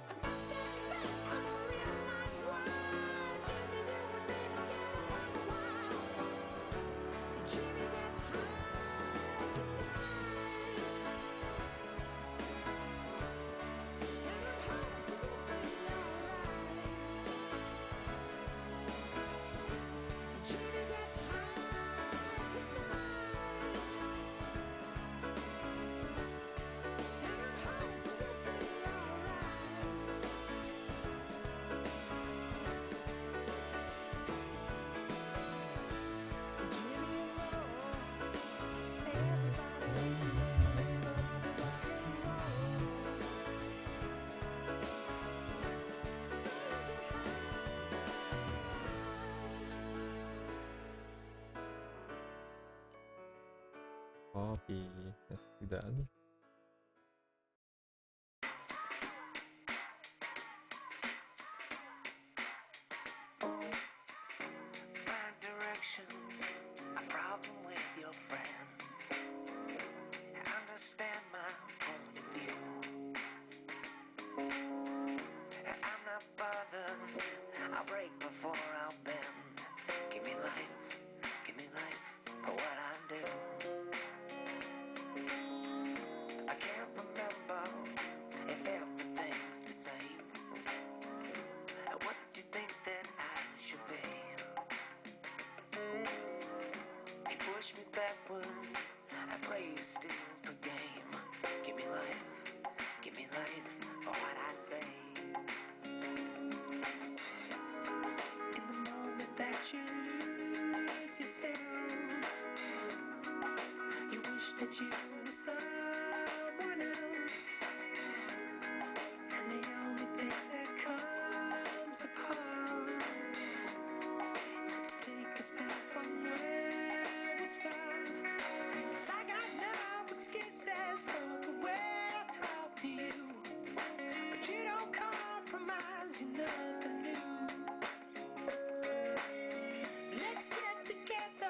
I must admit, I'm a real life wild. Jimmy, you and me will get along a while. So Jimmy gets high tonight. And I'm hoping you'll be alright. Jimmy gets high tonight. And I'm hoping you'll be alright. Jimmy, you know, everybody hates you when you're living off your rock and roll. So you get Copy. Let's do that. Bad directions, a problem with your friends. Understand my point of view. I'm not bothered, I'll break before I'll bend. Give me life for what I do. I can't remember if everything's the same. What do you think that I should be? You push me backwards, I play a stupid game. Give me life for what I say. In the moment that you lose yourself, you wish that you were someone else. And the only thing that comes apart to take us back from where we start. 'Cause I got no excuses for the way I talk to you, but you don't compromise, you're nothing new. Let's get together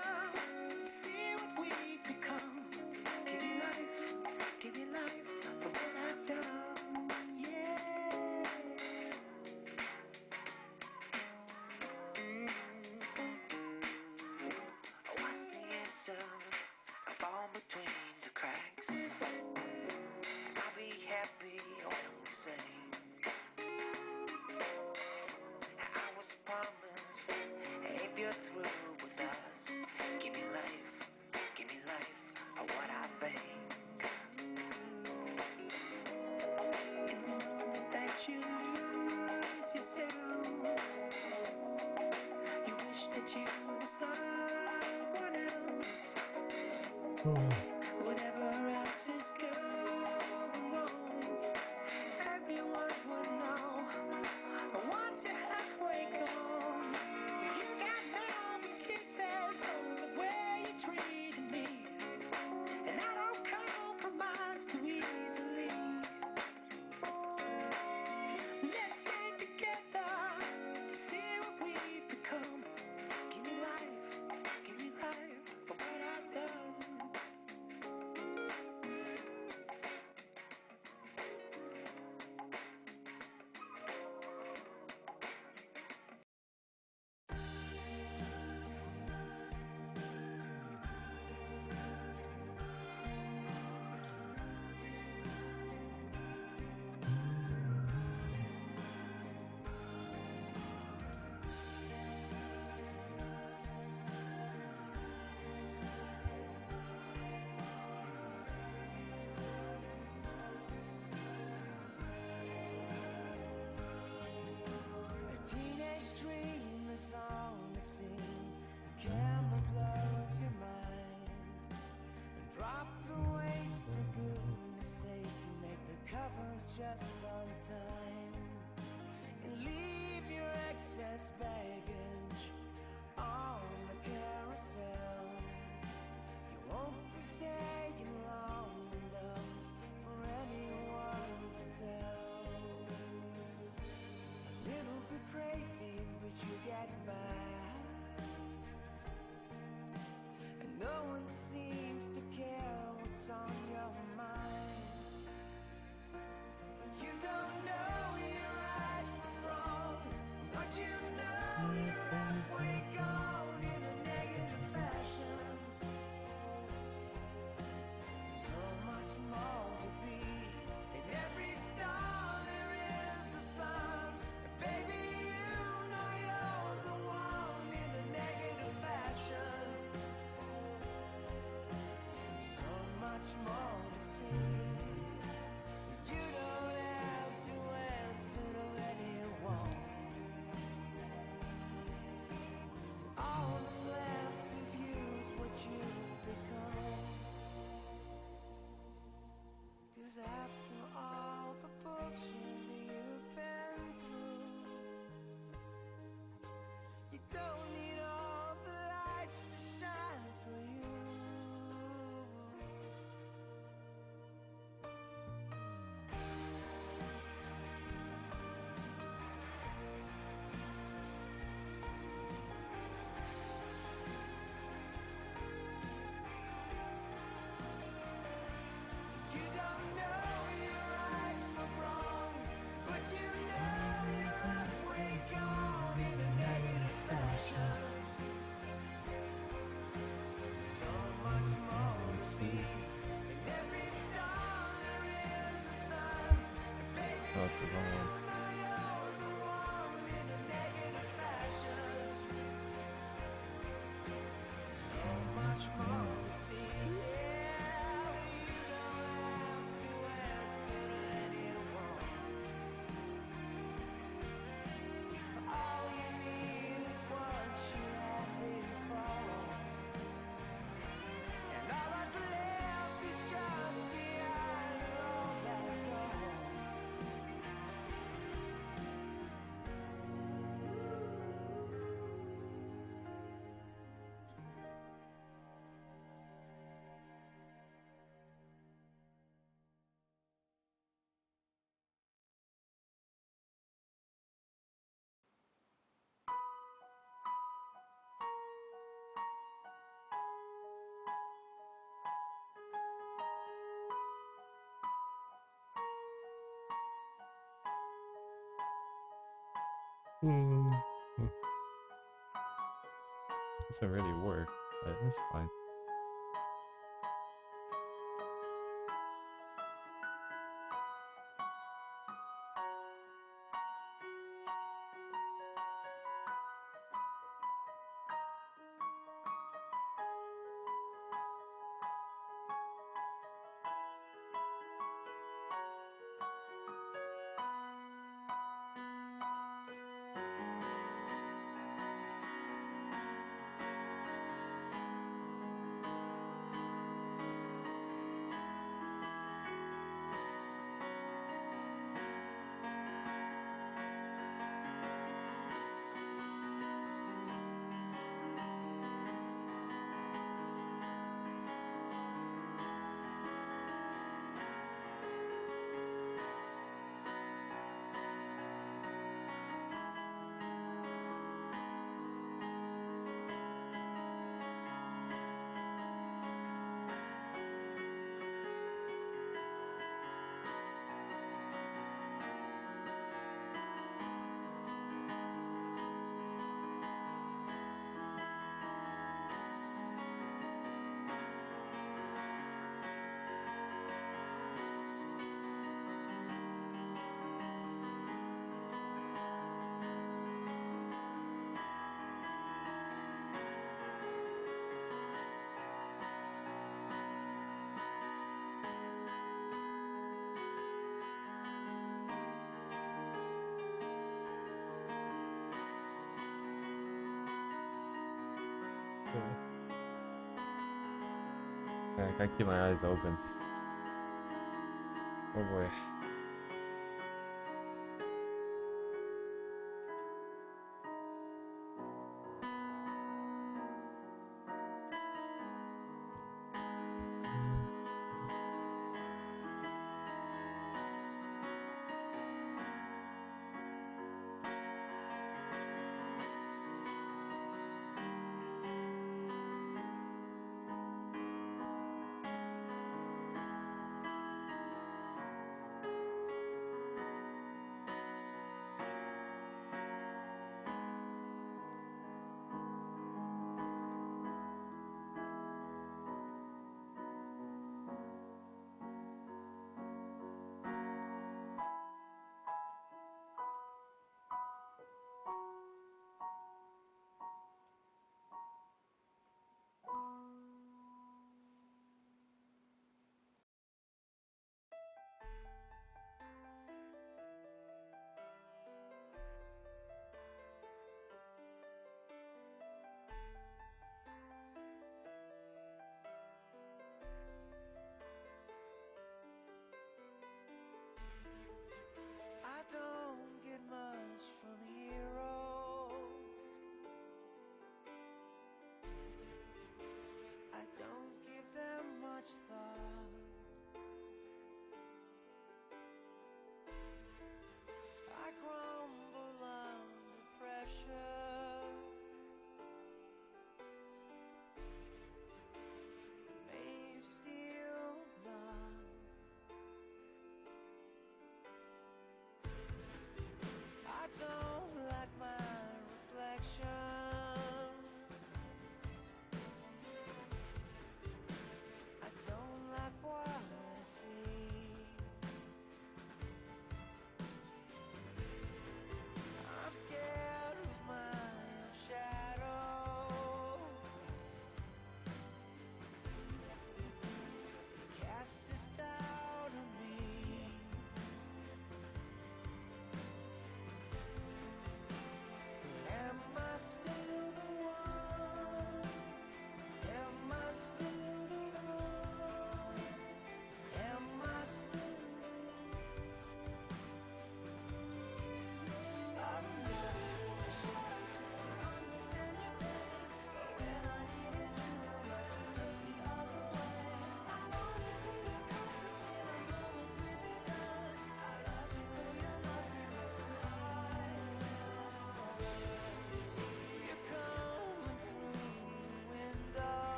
between the cracks. I'll be happy when we sing. I was promised, if you're through with us, give me life, what I think. That you lose yourself. You wish that you were someone else. Whatever else is going wrong, everyone would know. Once you're halfway gone, you got no excuses for the way you treated me. And I don't compromise too easily. Let's stay together to see what we've become. Give me life for what I've done. A teenage dream is on the scene. The camera blows your mind. And drop the weight for goodness sake. And make the cover just on time. And leave your excess baggage on the carousel. You won't be staying long enough for anyone to tell. A little bit crazy, but you get by. And no one seems to care what's on your mind. You don't know you're right from wrong, but you know you're halfway gone in a negative fashion. So much more to be. In every star there is the sun. And baby, you know you're the one in a negative fashion. So much more to see. You don't have to answer to anyone. All that's left of you is what you've become. 'Cause after all the bullshit that you've been through, you don't need all the lights to shine for you. You don't know you're right from wrong, but you know you're halfway gone in a negative fashion. So much more to see. In every star there is a sun. And baby, Oh, that's the wrong one. you know you're the one in a negative fashion. So much more to see. Yeah, you don't have to answer to anyone. All you need is what you had before. And all that's left is just behind all that door. Doesn't really work, but it's fine. Yeah, I gotta keep my eyes open. Oh boy.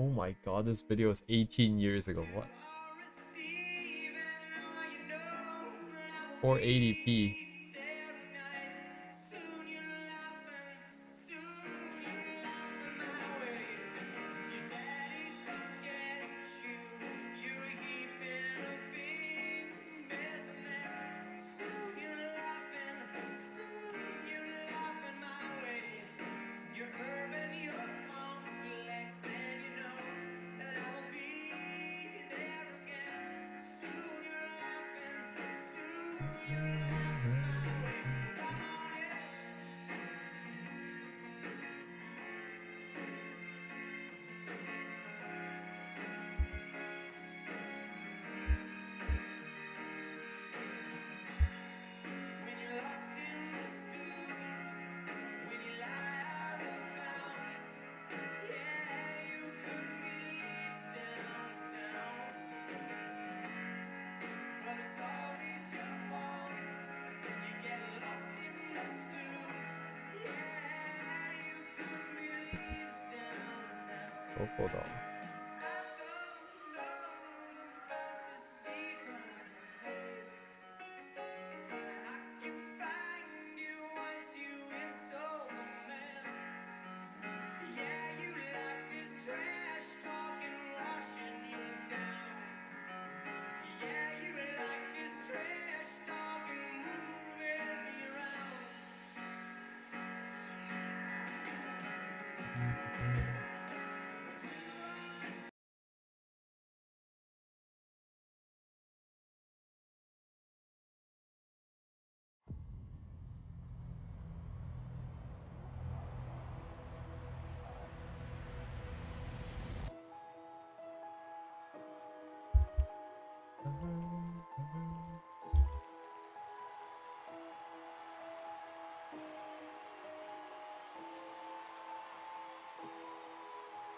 Oh my god, this video is 18 years ago. What? 480p. Oh, hold on.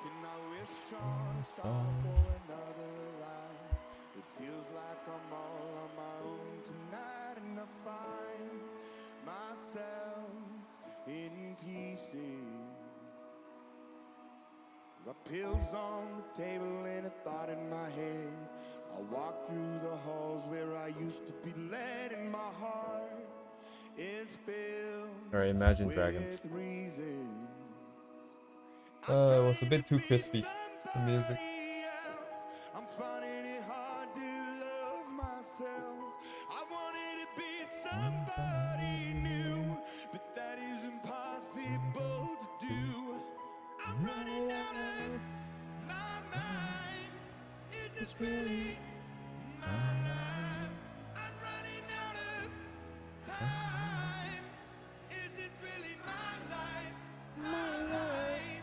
Can I wish on a star for another life? It feels like I'm all on my own tonight, and I find myself in pieces. Got pills on the table and a thought in my head. I walk through the halls where I used to be led, and my heart is filled. Alright, Imagine Dragons. It was a bit too crispy, the music. I'm finding it hard to love myself. I wanted to be somebody new, but that is impossible to do. I'm running out of my mind. Is this really my life? I'm running out of time. Is this really my life? My life.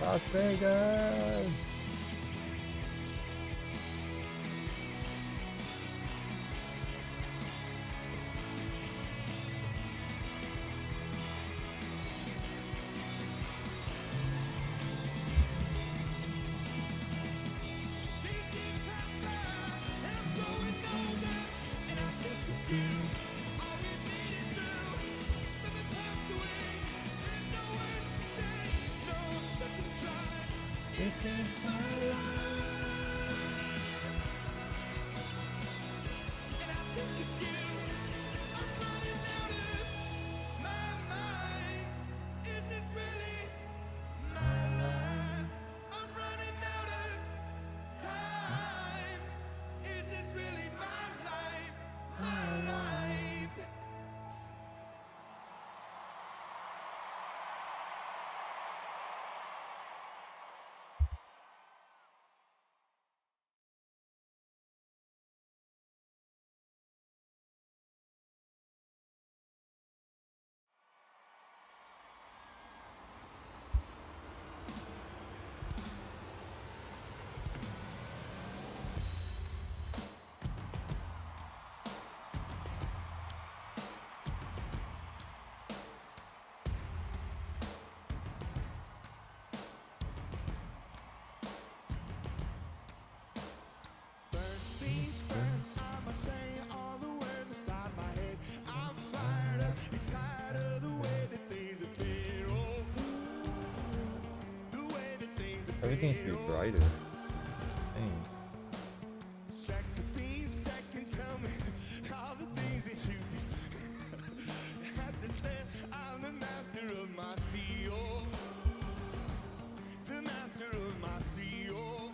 Las Vegas! This is my life. And I think of you. I'm running out of my mind. Is this really my life? I'm running out of time. Is this really my life? My life. Everything needs to be brighter. Dang. Second, tell me all the things that you have to say. I'm the master of my CEO. The master of my CEO.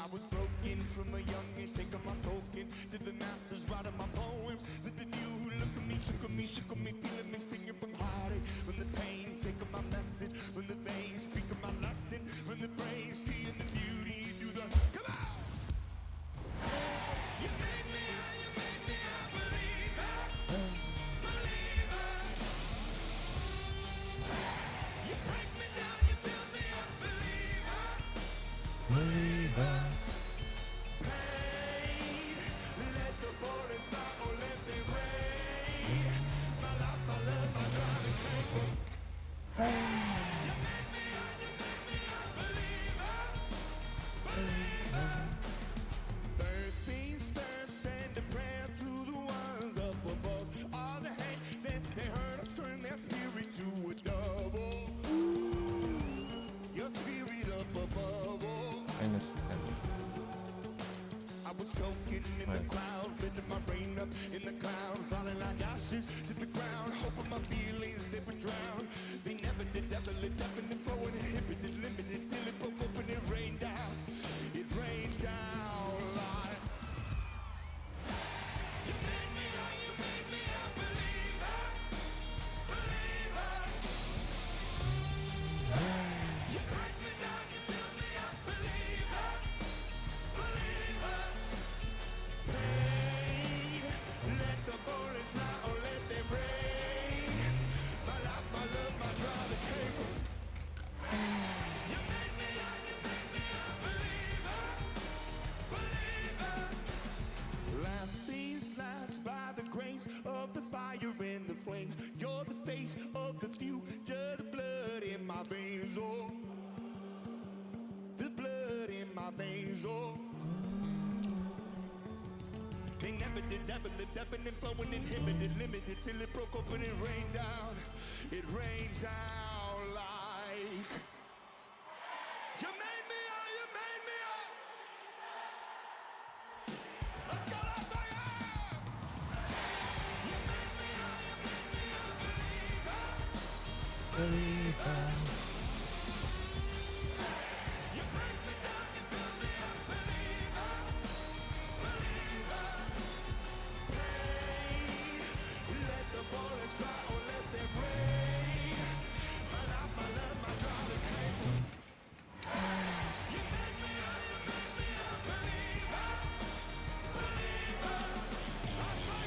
I was broken from a young age, taking my soul into the masses, writing my poems. The few who look at me, took me, shook me, feeling me, singing from heartache, from the pain, taking my message, from the veins, speaking my lesson, from the brain, seeing the beauty through the. Come on! You made me a believer, believer. You break me down, you build me a believer, believer. Pain, let the bullets fly or let them rain. My life, my love, my driving came. You made me a believer, believer. Third things first, send a prayer to the ones up above. All the hate that they hurt us, turn their spirit to a double. Your spirit up above. I understand. I was choking in the cloud, lifting my brain up in the clouds, falling like ashes to the ground. Hoping my feelings they would drown. They never did, ever lit up and flowing, inhibited, limited till it broke open and rained down. It rained down like. You made me a believer, believer. You break me down, you build me a believer, believer. Pain, let the bullets fly or let them rain. My life, my love, my drive, the cable. You made me a believer, believer. Last things last, by the grace of the fire and the flames. You're the face of the future, the blood in my veins, oh. The blood in my veins, oh. They never did, ever lived, ebbing and flowing, inhibited, limited, till it broke open and rained down. It rained down like. You made me a, you made me a. Let's go, let's go, yeah! You made me a, you made me a believer. You break me down, you build me a believer, believer. Pain, let the bullets fly or let them rain. My life, my love, my drive, the cable. You made me a believer, believer. I try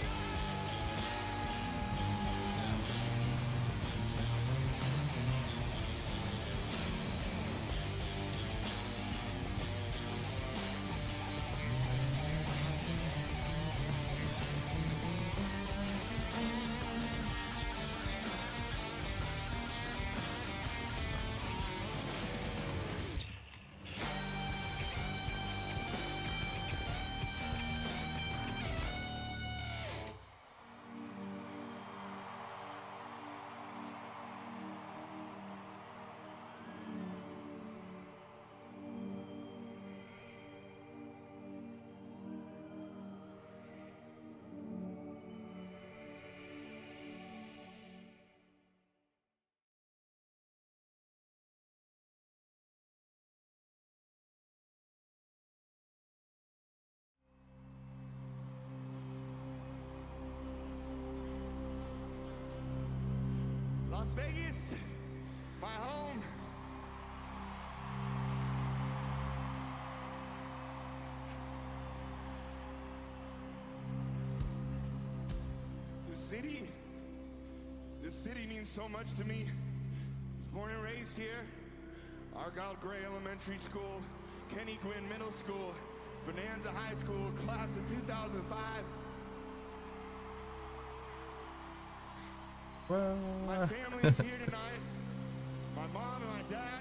Las Vegas, my home. This city means so much to me. I was born and raised here. Argyle Gray Elementary School, Kenny Gwynn Middle School, Bonanza High School, class of 2005. My family is here tonight. My mom and my dad.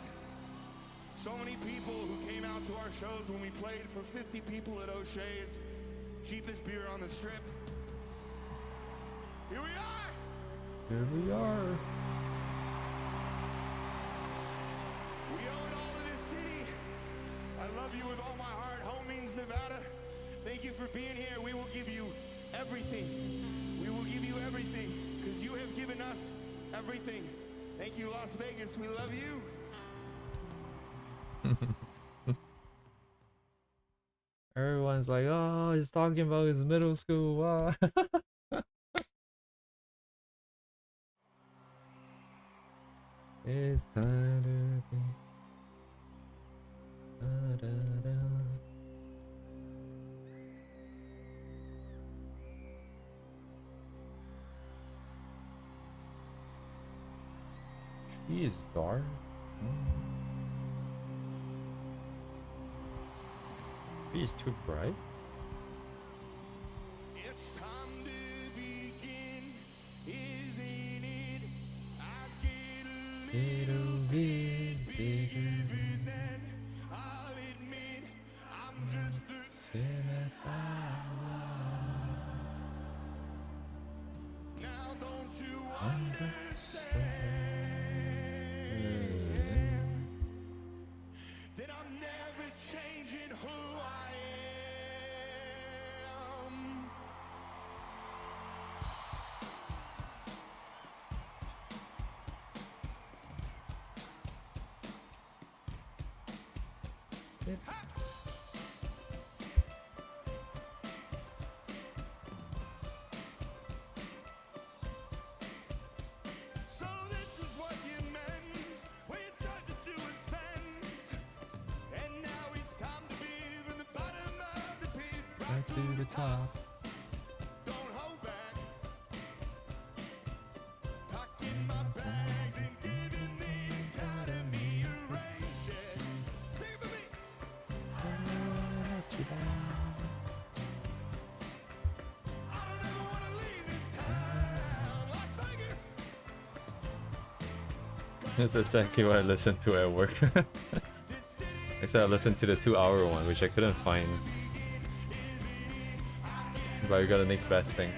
So many people who came out to our shows when we played for 50 people at O'Shea's. Cheapest beer on the strip. Here we are! Here we are. We owe it all to this city. I love you with all my heart. Home means Nevada. Thank you for being here. We will give you everything. We will give you everything because you have given us everything. Thank you, Las Vegas. We love you. Everyone's like, oh, he's talking about his middle school. Wow. It's time to be. Da, da, da. Tree is dark. Tree is too bright. It's time to begin, isn't it? I get a Little bit bigger. than I'll admit. I'm just a Same as I now. Don't you understand. that I'm never changing who I am? So this is what you meant when you said that you were spent. And now it's time to be from the bottom of the pit Right to the top. Don't hold back. Packing my bags and giving the academy a raise. Yeah. Sing it for me. I don't ever want to leave this town. Las Vegas. That's exactly what I listened to at work. This city Except I listened to the 2-hour one, which I couldn't find. But we got the next best thing.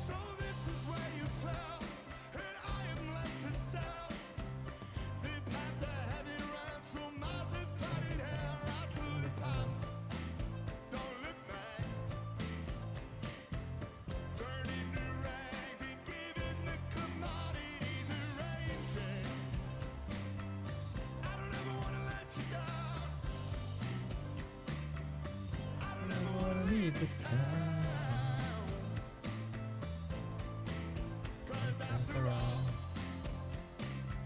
So this is where you fell, and I am left to sell. The path to heaven runs through miles of clouded hell, right to the top. Don't look back. Turning to rags and giving the commodities a range. I don't ever want to let you go. I don't ever want to leave this town. 'Cause after all,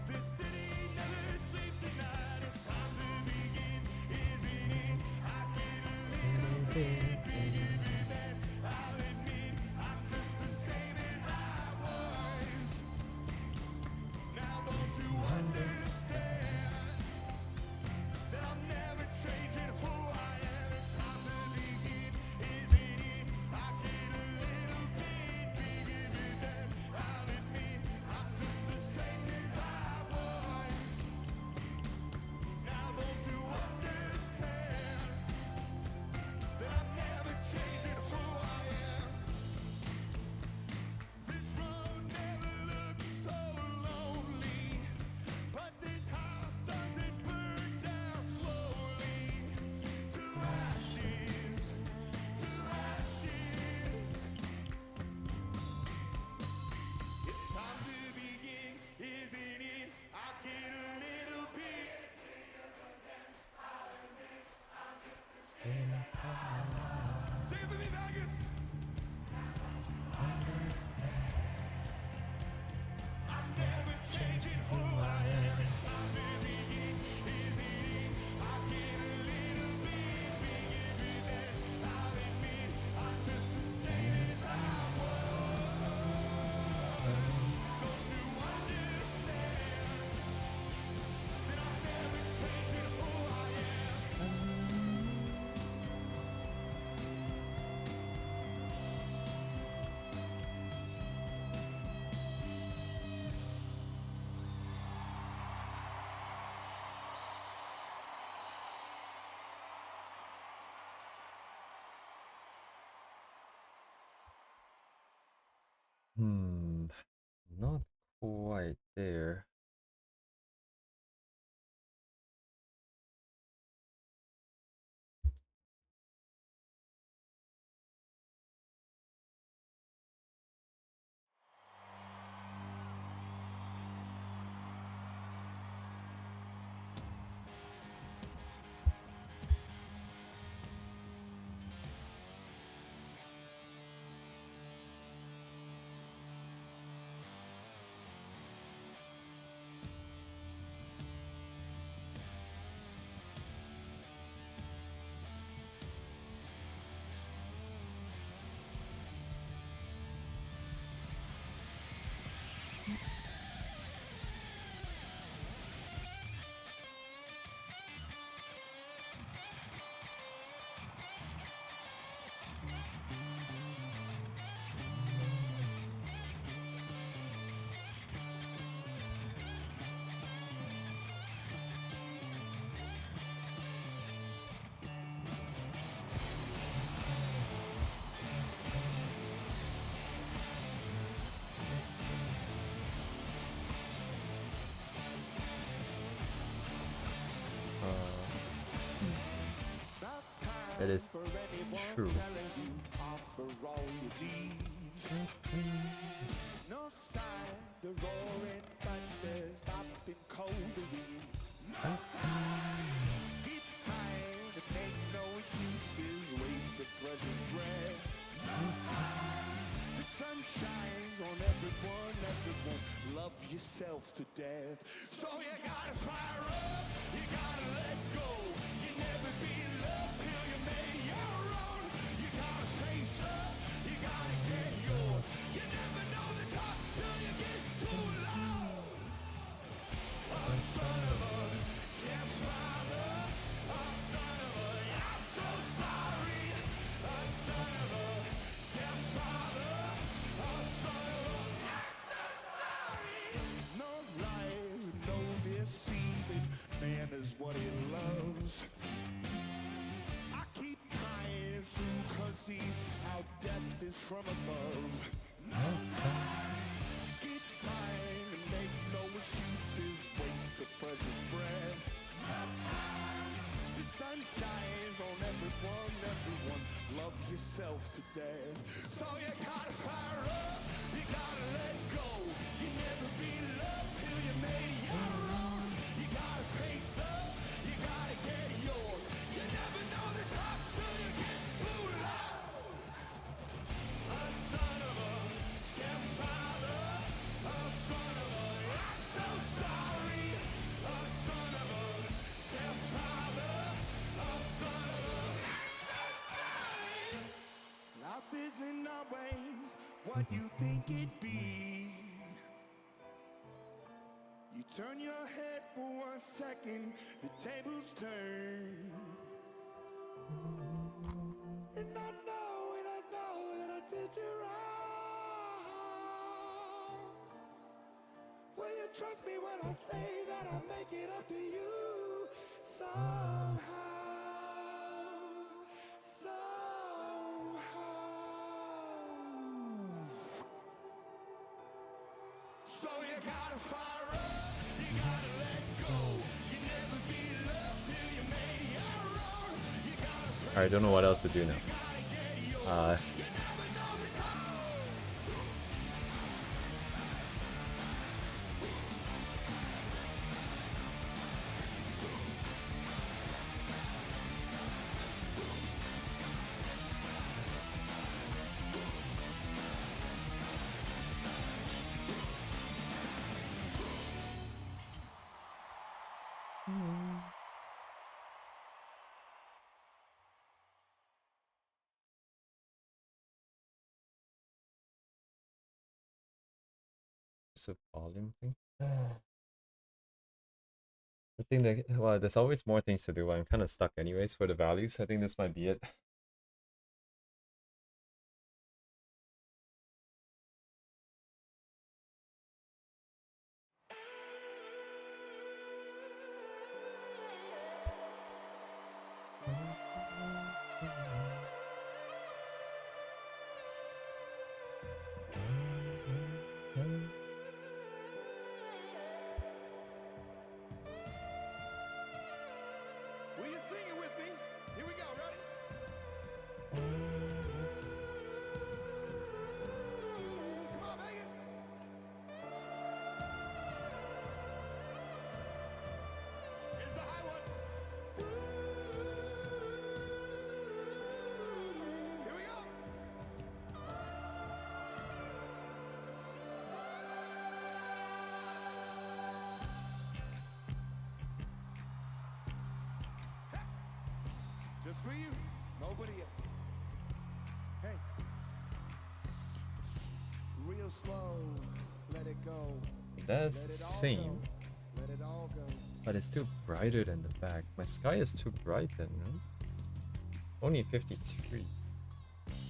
this city never sleeps at night. It's time to begin, isn't it? I get a little bit bigger than I'll admit. I'm just the same as I was. Now don't you understand that I'm never changing who I am? It's time to begin, isn't it? Not quite there. It is true. No sign, the roaring thunder stopping coldly. No time. Get high, to make no excuses, waste the precious breath. No time. The sun shines on everyone, love yourself to death. So you gotta fire up, you gotta let go. You never be loved till you made your own. You gotta face up, you gotta get yours. You never know the top till you get too low. A son of a stepfather, a son of a, I'm so sorry. A son of a stepfather, a son of a, I'm so sorry. No lies, no deceiving, man is what he loves. I keep trying to conceive how death is from above. No time. Get mine and make no excuses, waste the precious breath. No time. The sun shines on everyone, love yourself to death. So you gotta fire up, you gotta let go. You never be loved till you made your own. You gotta face up, you gotta get yours. You never know the top till you get too low. A son of a stepfather, a son of a, I'm so sorry. A son of a stepfather, a son of a, I'm so sorry. Life isn't always what you think it be. You turn your head for 1 second, the tables turn. And I know that I did you wrong. Will you trust me when I say that I make it up to you somehow? So you gotta fire up, you gotta let go. You never be loved till you made your own. You gotta I don't know what else to do now. It's a volume thing. I think that, well, there's always more things to do. I'm kind of stuck anyways for the values. I think this might be it. Just for you, nobody else. Hey. Real slow, let it go. That's Let the it all same, go. Let it all go. but it's still brighter than the back. My sky is too bright then, no? Only 53.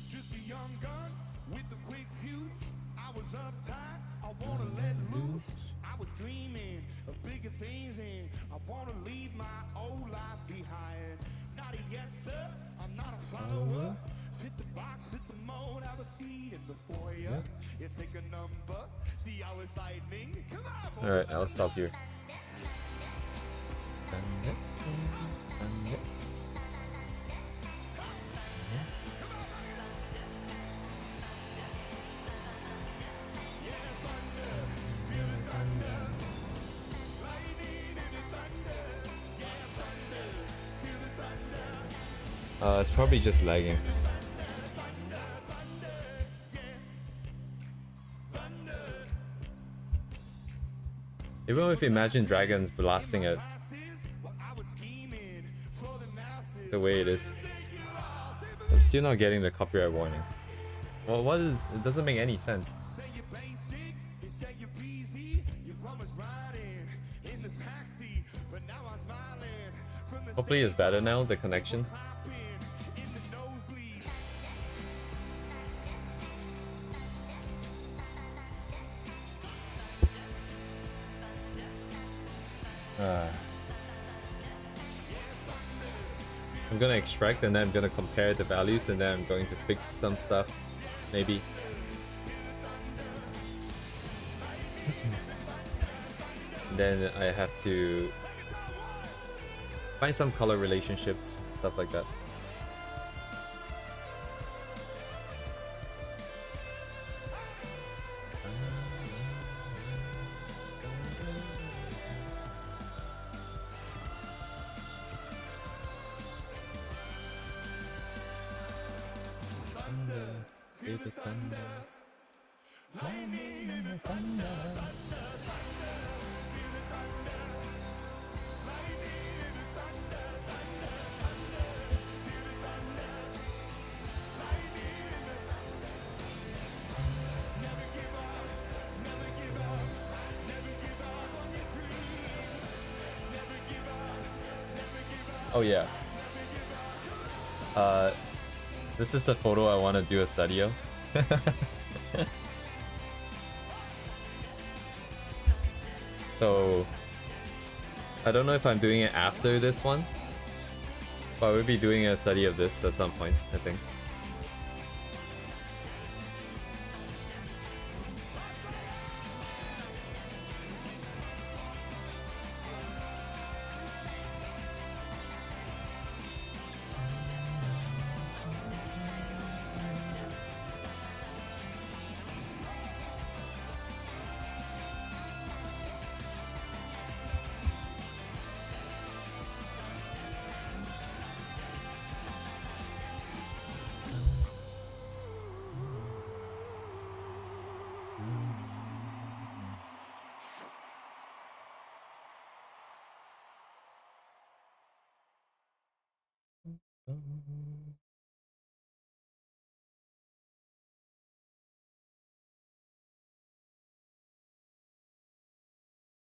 Just a young gun with a quick fuse. I was uptight, I wanna let loose. I was dreaming of bigger things and I wanna leave my old life behind. Not a yes sir, I'm not a follower. Fit the box, fit the mold, have a seat in the foyer. You take a number, see how it's lightning. Come on, Alright, I'll stop here. It's probably just lagging. Even if Imagine Dragons blasting it the way it is, I'm still not getting the copyright warning. Well, what is? It doesn't make any sense. Hopefully it's better now, the connection. I'm gonna extract and then I'm gonna compare the values and then I'm going to fix some stuff, maybe. Then I have to find some color relationships, stuff like that. Oh yeah. This is the photo I want to do a study of. So I don't know if I'm doing it after this one, but we'll be doing a study of this at some point, I think.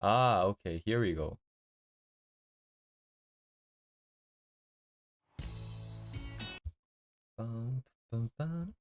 Ah, okay, here we go. Bum, bum, bum.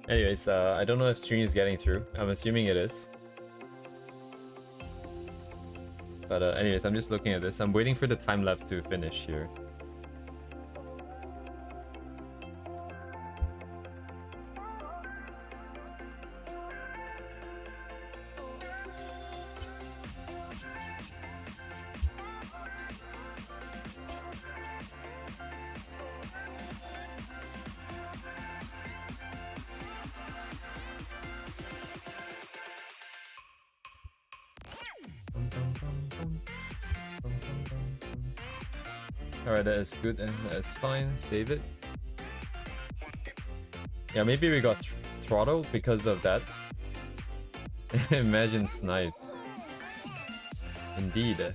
Anyways, I don't know if stream is getting through. I'm assuming it is. But anyways, I'm just looking at this. I'm waiting for the time lapse to finish here. Alright, that is good and that is fine. Save it. Yeah, maybe we got throttled because of that. Imagine snipe. Indeed.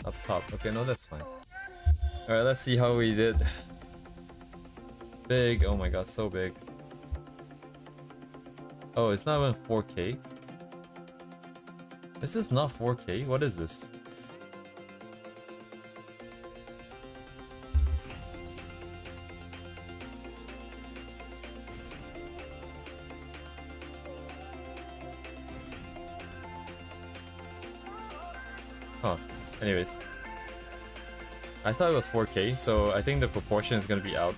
Up top. Okay, no, that's fine. Alright, let's see how we did. Big. Oh my god, so big. Oh, it's not even 4K. This is not 4K. What is this? Huh. Anyways. I thought it was 4K, so I think the proportion is gonna be out.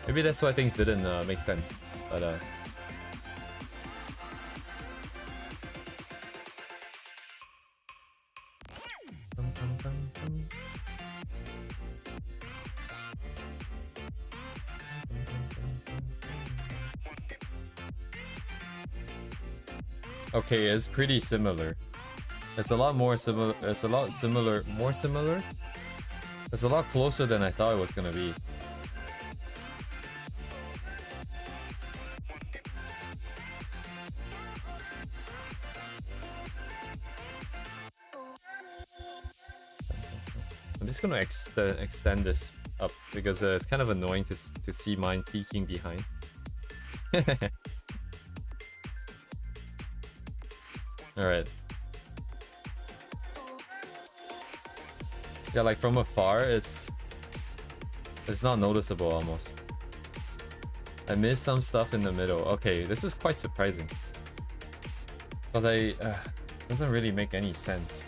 Maybe that's why things didn't make sense, but okay, it's pretty similar. It's a lot more similar. It's a lot similar. More similar. It's a lot closer than I thought it was gonna be. I'm just gonna extend this up because it's kind of annoying to see mine peeking behind. All right. Yeah, like from afar, it's not noticeable almost. I missed some stuff in the middle. Okay, this is quite surprising. Because doesn't really make any sense.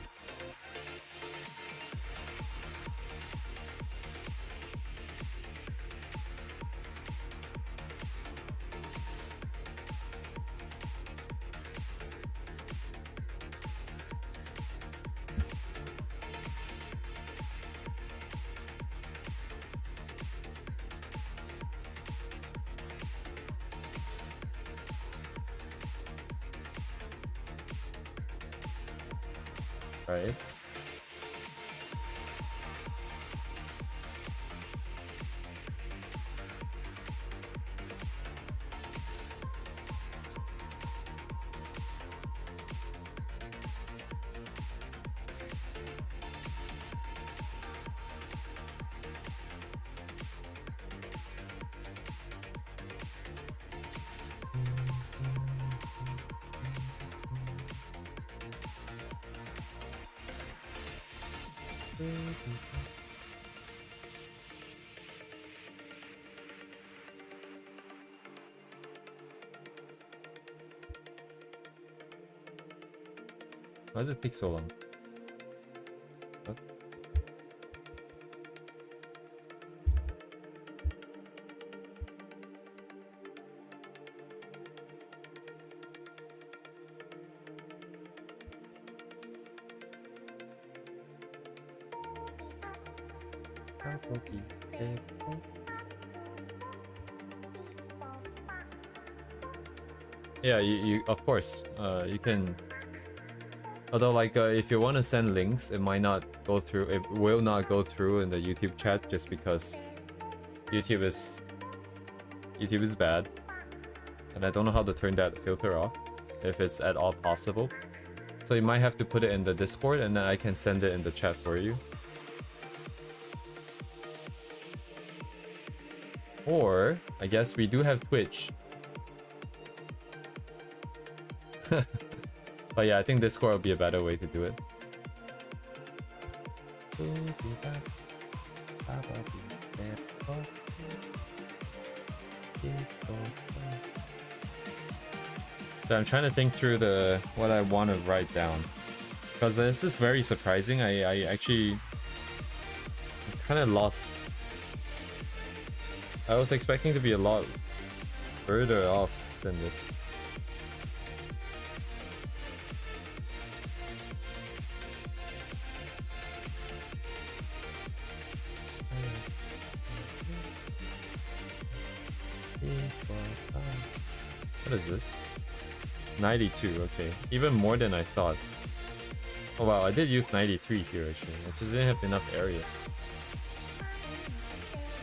Right. Why does it take so long? What? Yeah, you of course, you can. Although, like, if you want to send links, it might not go through. It will not go through in the YouTube chat just because YouTube is bad, and I don't know how to turn that filter off if it's at all possible. So you might have to put it in the Discord, and then I can send it in the chat for you. Or I guess we do have Twitch. But yeah, I think Discord will be a better way to do it. So I'm trying to think through what I want to write down, because this is very surprising. I actually kind of lost. I was expecting to be a lot further off than this. What is this? 92, okay. Even more than I thought. Oh wow, I did use 93 here actually. I just didn't have enough area.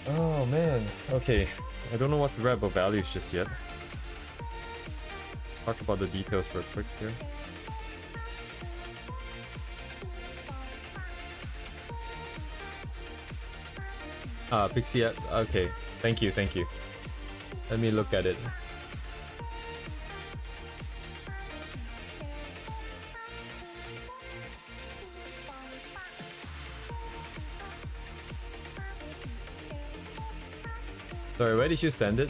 Oh man, okay. I don't know what to write about values just yet. Talk about the details real quick here. Pixie, okay. Thank you, thank you. Let me look at it. Sorry, where did you send it?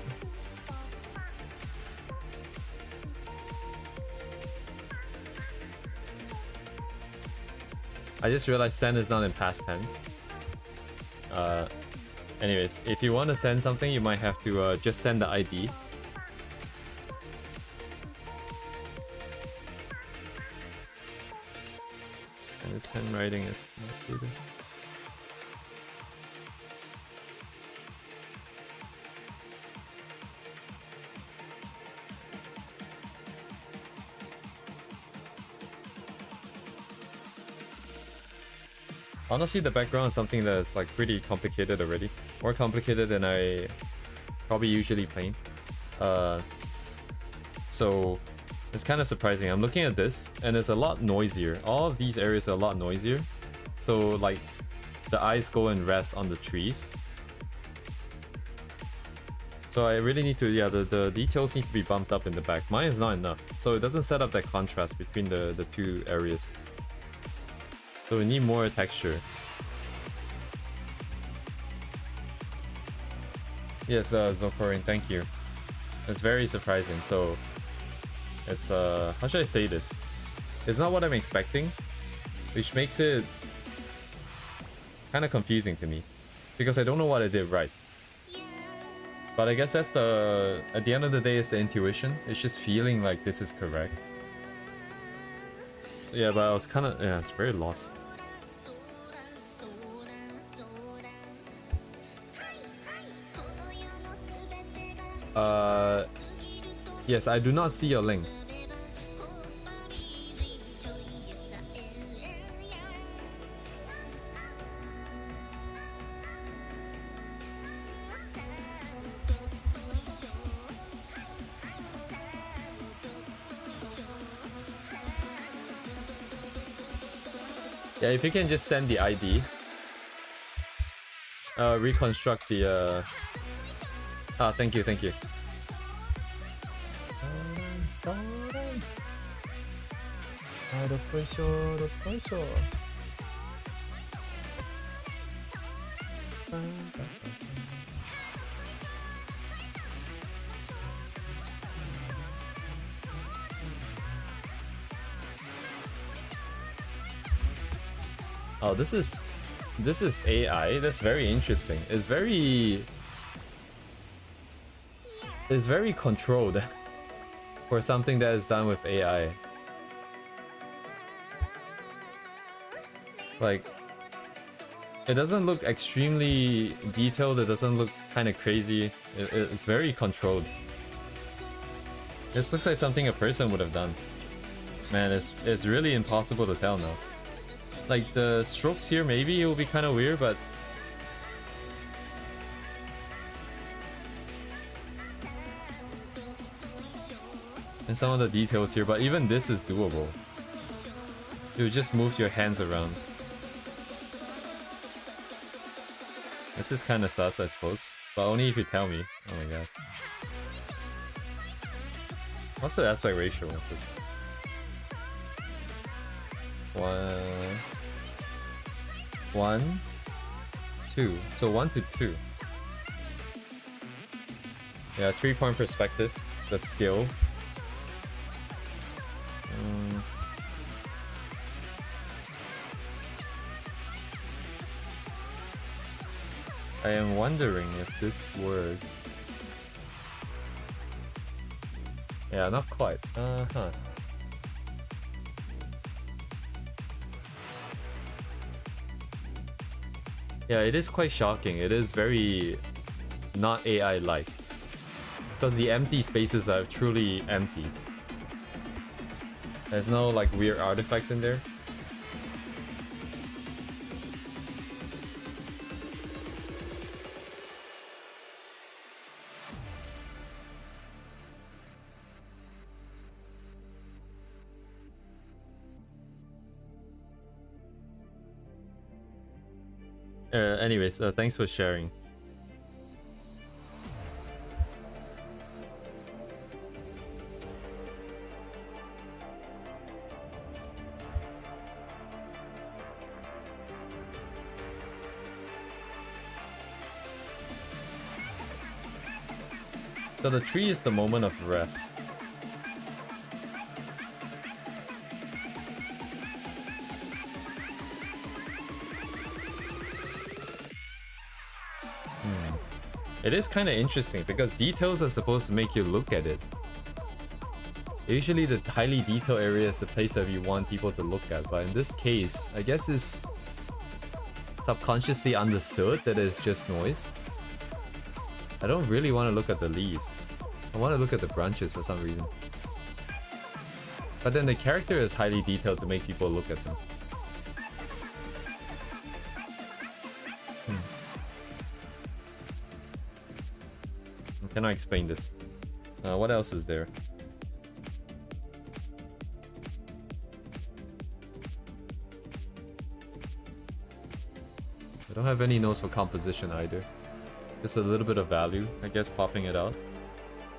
I just realized send is not in past tense. Anyways, if you want to send something, you might have to just send the ID. And his handwriting is not good. Honestly, the background is something that's like pretty complicated already. More complicated than I probably usually paint. So it's kind of surprising. I'm looking at this and it's a lot noisier. All of these areas are a lot noisier. So like the eyes go and rest on the trees. So I really need to, yeah, the details need to be bumped up in the back. Mine is not enough. So it doesn't set up that contrast between the two areas. So we need more texture. Yes, Zokorin, thank you. It's very surprising. So it's how should I say this? It's not what I'm expecting, which makes it kind of confusing to me because I don't know what I did right. But I guess that's at the end of the day, it's the intuition. It's just feeling like this is correct. Yeah, but I was kind of, yeah, it's very lost. Yes, I do not see your link. Yeah, if you can just send the ID. Reconstruct the thank you, thank you. Oh, this is AI. That's very interesting. It's very controlled for something that is done with AI. Like, it doesn't look extremely detailed. It doesn't look kind of crazy. It's very controlled. This looks like something a person would have done. Man, it's really impossible to tell now. Like the strokes here, maybe it will be kind of weird, but and some of the details here, but even this is doable. You just move your hands around. This is kind of sus, I suppose, but only if you tell me. Oh my god. What's the aspect ratio of this? 1, 2. So 1 to 2. Yeah, 3-point perspective. The skill. I am wondering if this works. Yeah, not quite. Yeah, it is quite shocking. It is very not AI-like. Because the empty spaces are truly empty. There's no like weird artifacts in there. Anyways, thanks for sharing. So the tree is the moment of rest. It is kind of interesting because details are supposed to make you look at it. Usually the highly detailed area is the place that you want people to look at, but in this case, I guess it's subconsciously understood that it's just noise. I don't really want to look at the leaves. I want to look at the branches for some reason. But then the character is highly detailed to make people look at them. Can I explain this? What else is there? I don't have any notes for composition either. Just a little bit of value, I guess, popping it out.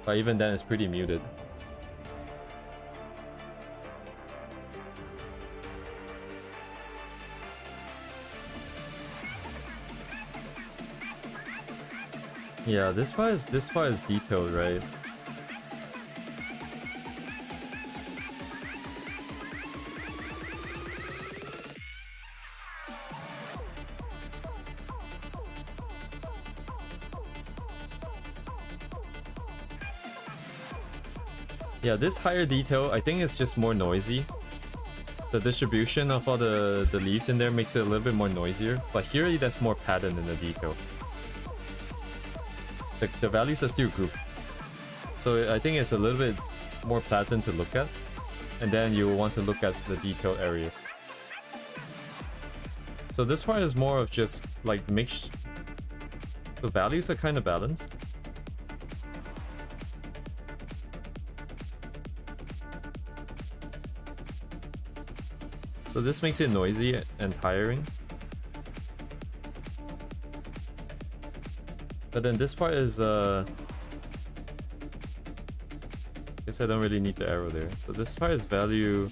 But even then, it's pretty muted. Yeah, this part is detailed, right? Yeah, this higher detail, I think it's just more noisy. The distribution of all the leaves in there makes it a little bit more noisier, but here that's more pattern in the detail. The values are still grouped, so I think it's a little bit more pleasant to look at, and then you want to look at the detailed areas. So this part is more of just like mixed. The values are kind of balanced. So this makes it noisy and tiring. But then this part is I guess I don't really need the arrow there. So this part is value.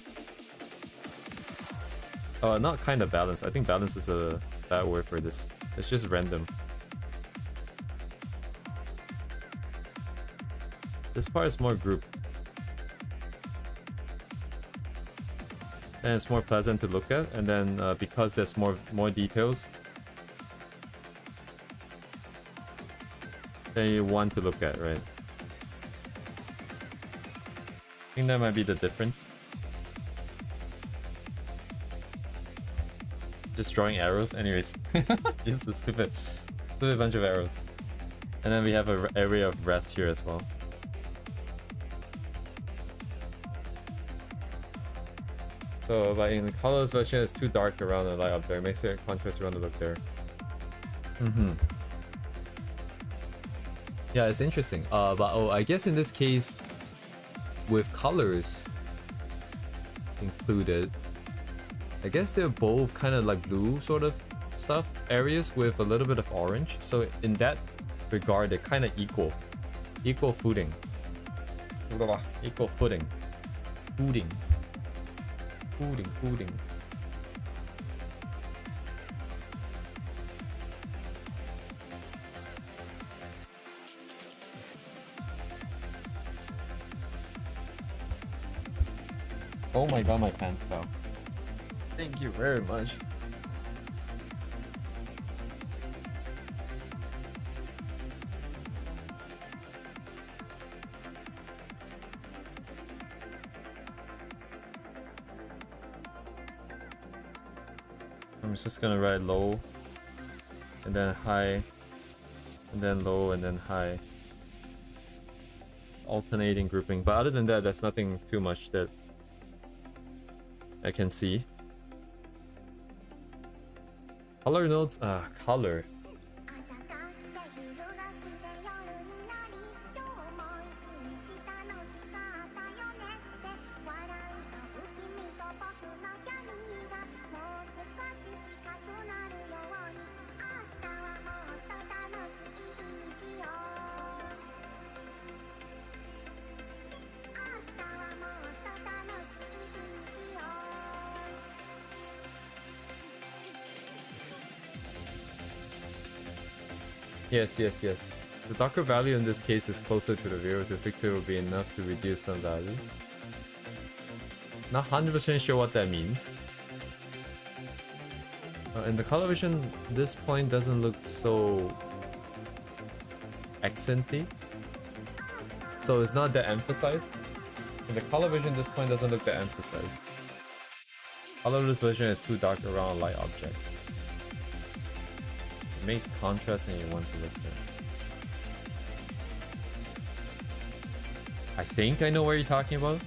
Oh, not kind of balance. I think balance is a bad word for this. It's just random. This part is more grouped. And it's more pleasant to look at, and then because there's more details, then you want to look at, right? I think that might be the difference. Just drawing arrows, anyways. Just a stupid bunch of arrows. And then we have an area of rest here as well. So, but in the colors version, it's too dark around the light up there. It makes it contrast around the look there. Yeah, it's interesting. But I guess in this case, with colors included, I guess they're both kind of like blue sort of stuff areas with a little bit of orange. So in that regard, they're kind of equal footing. Equal footing. Footing. Oh my god, my pen fell. Thank you very much. I'm just gonna write low, and then high, and then low, and then high. It's alternating grouping, but other than that, there's nothing too much that I can see. Color nodes, color. Yes, yes, yes. The darker value in this case is closer to the 0. To fix it will be enough to reduce some value. Not 100% sure what that means. In the color vision, this point doesn't look so accenty. So it's not that emphasized. In the color vision, this point doesn't look that emphasized. Colorless version is too dark around a light object. It makes contrast and you want to look there. I think I know what you're talking about.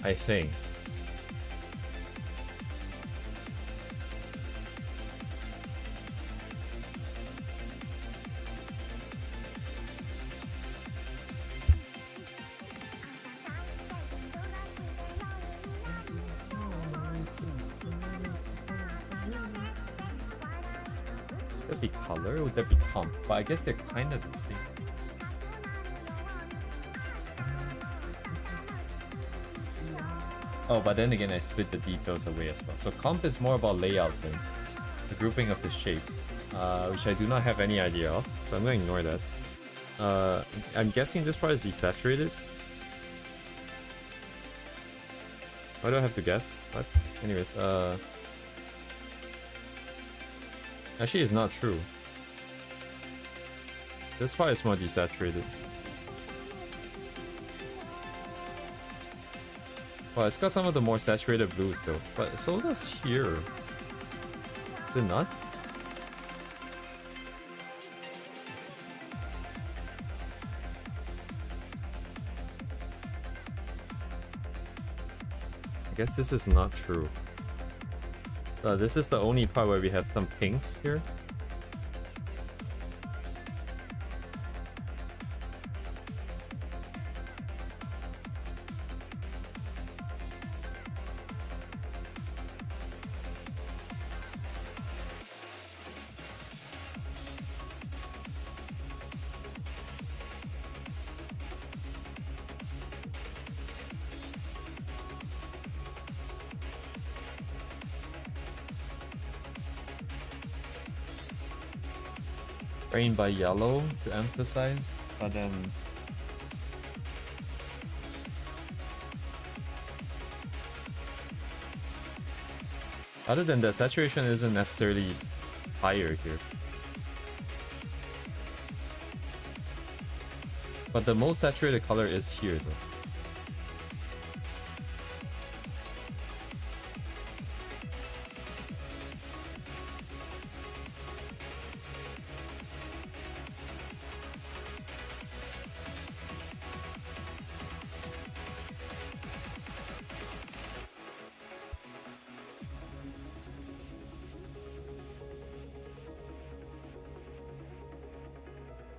I think. Would that be color or would that be comp? But I guess they're kind of the same. Oh, but then again, I split the details away as well. So comp is more about layout than the grouping of the shapes, which I do not have any idea of. So I'm going to ignore that. I'm guessing this part is desaturated. Why do I have to guess? What? Anyways, actually, it's not true. This part is more desaturated. Well, it's got some of the more saturated blues though, but so does here. Is it not? I guess this is not true. This is the only part where we have some pinks here. Framed by yellow to emphasize, but then other than that, saturation isn't necessarily higher here. But the most saturated color is here though.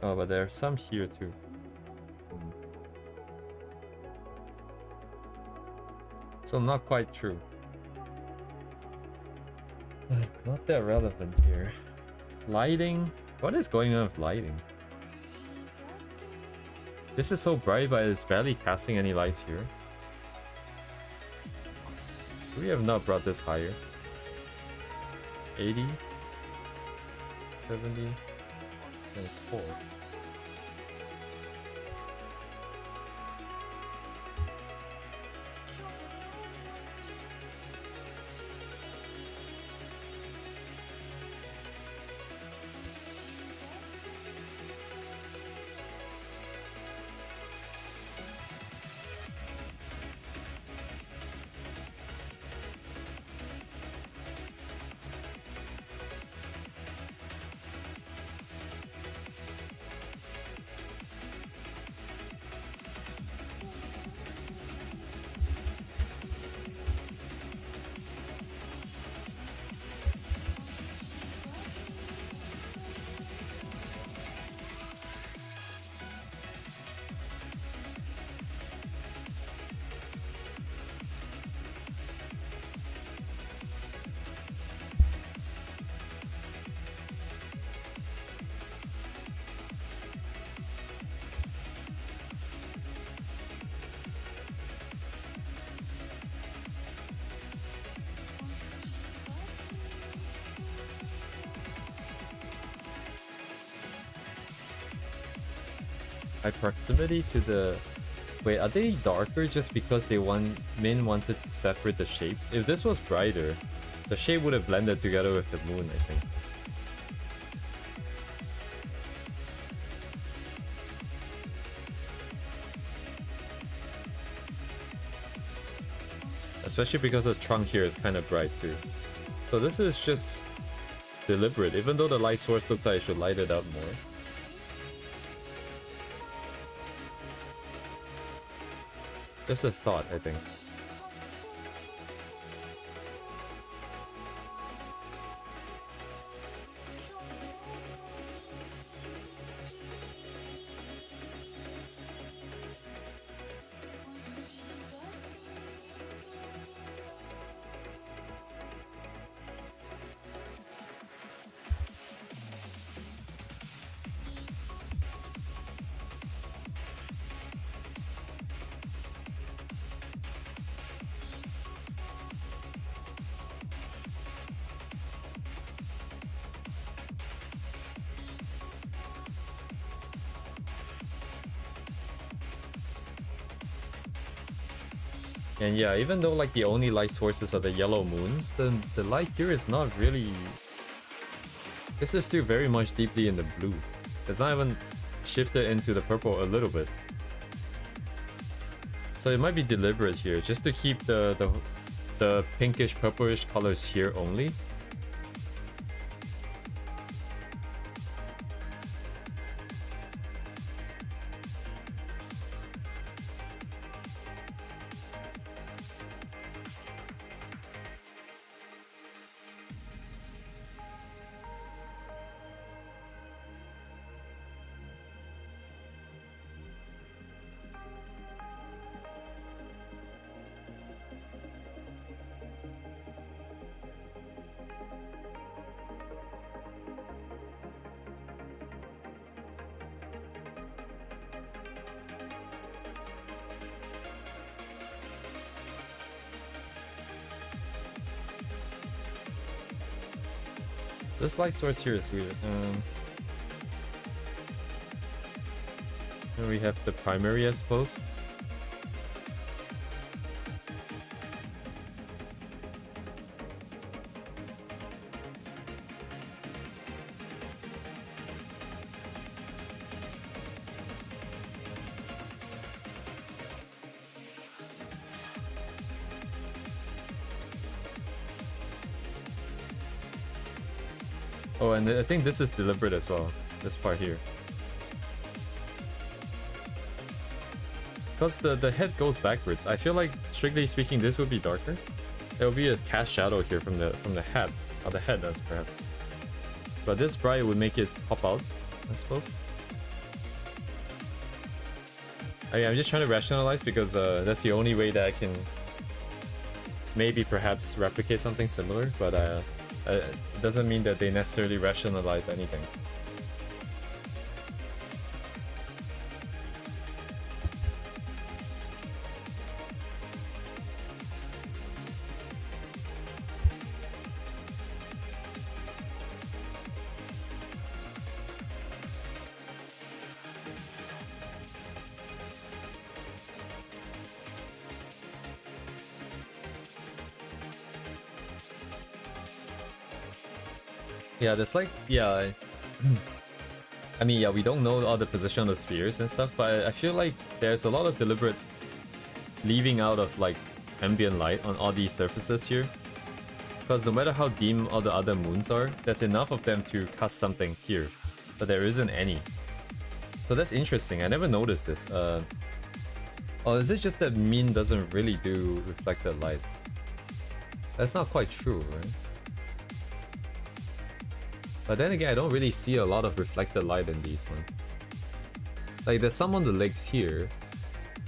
Oh, but there are some here too. So not quite true. Not that relevant here. Lighting? What is going on with lighting? This is so bright, but it's barely casting any lights here. We have not brought this higher. 80? 70? 74. high proximity to the... Wait, are they darker just because Min wanted to separate the shape? If this was brighter, the shape would have blended together with the moon, I think. Especially because the trunk here is kind of bright too. So this is just deliberate, even though the light source looks like I should light it up more. Just a thought, I think. And yeah, even though like the only light sources are the yellow moons, the light here is not really... This is still very much deeply in the blue. It's not even shifted into the purple a little bit. So it might be deliberate here, just to keep the pinkish purplish colors here only. This light source here is weird. And we have the primary, I suppose. Oh, and I think this is deliberate as well, this part here. Because the head goes backwards. I feel like, strictly speaking, this would be darker. There will be a cast shadow here from the head, or the head does perhaps. But this bright would make it pop out, I suppose. I'm just trying to rationalize because that's the only way that I can maybe perhaps replicate something similar, but it doesn't mean that they necessarily rationalize anything. Yeah, there's like, yeah, I mean, yeah, we don't know all the position of the spheres and stuff, but I feel like there's a lot of deliberate leaving out of like ambient light on all these surfaces here. Because no matter how dim all the other moons are, there's enough of them to cast something here, but there isn't any. So that's interesting, I never noticed this. Or is it just that Min doesn't really do reflected light? That's not quite true, right? But then again, I don't really see a lot of reflected light in these ones. Like, there's some on the legs here,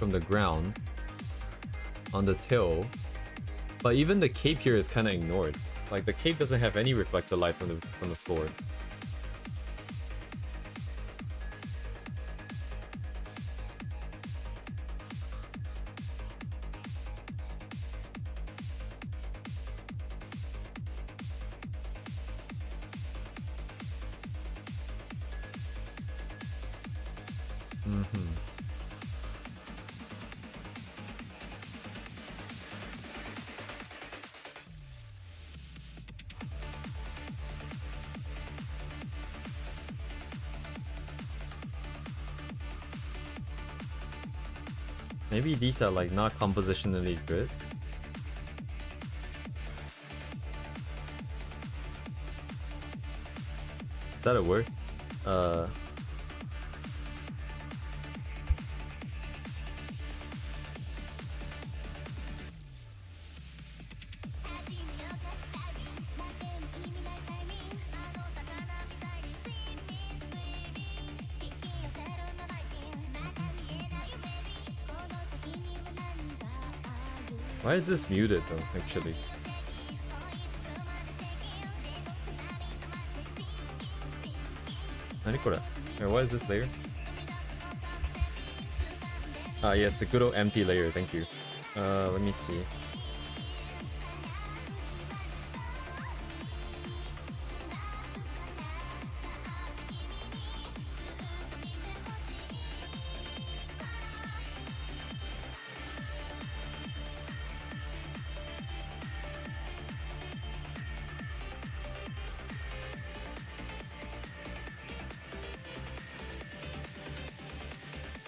from the ground, on the tail, but even the cape here is kind of ignored. Like, the cape doesn't have any reflected light from the floor. Maybe these are like not compositionally good. Is that a word? Why is this muted though, actually? Why is this layer? Ah, yes, the good old empty layer, thank you. Let me see.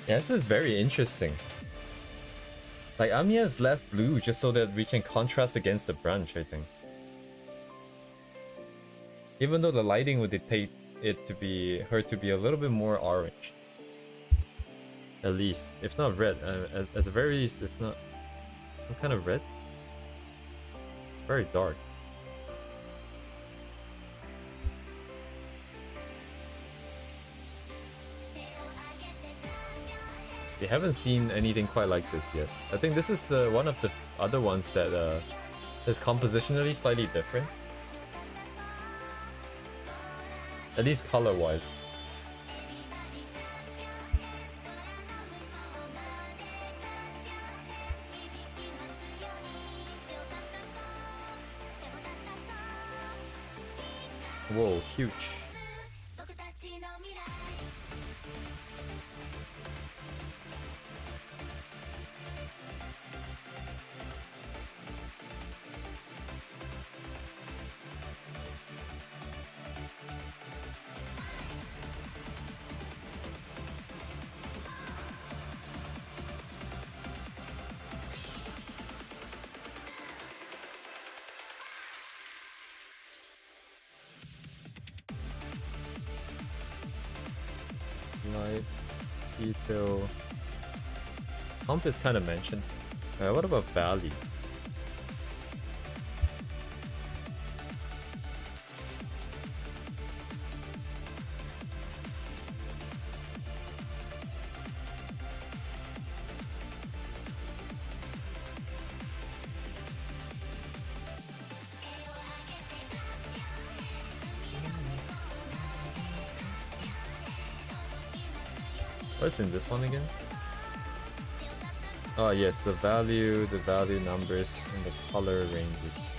Yeah, this is very interesting. Like, Amiya's left blue just so that we can contrast against the branch, I think. Even though the lighting would dictate it to be her to be a little bit more orange. At least, if not red, at the very least, if not some kind of red. It's very dark. We haven't seen anything quite like this yet. I think this is the one of the other ones that is compositionally slightly different. At least color-wise. Whoa, huge. Light, detail. Pump is kind of mentioned. What about Valley? What's in this one again? Oh yes, the value numbers, and the color ranges.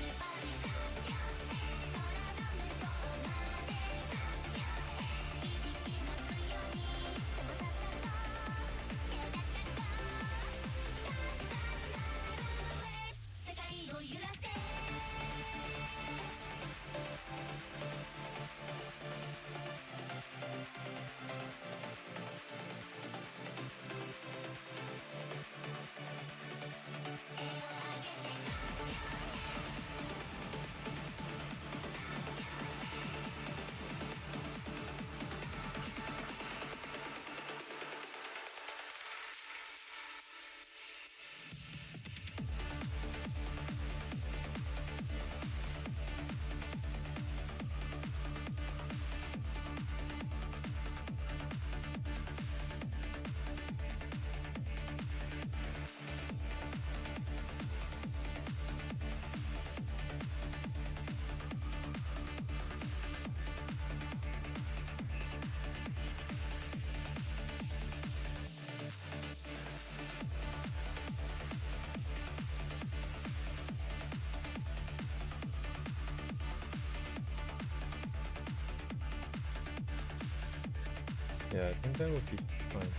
Yeah, I think that would be fine.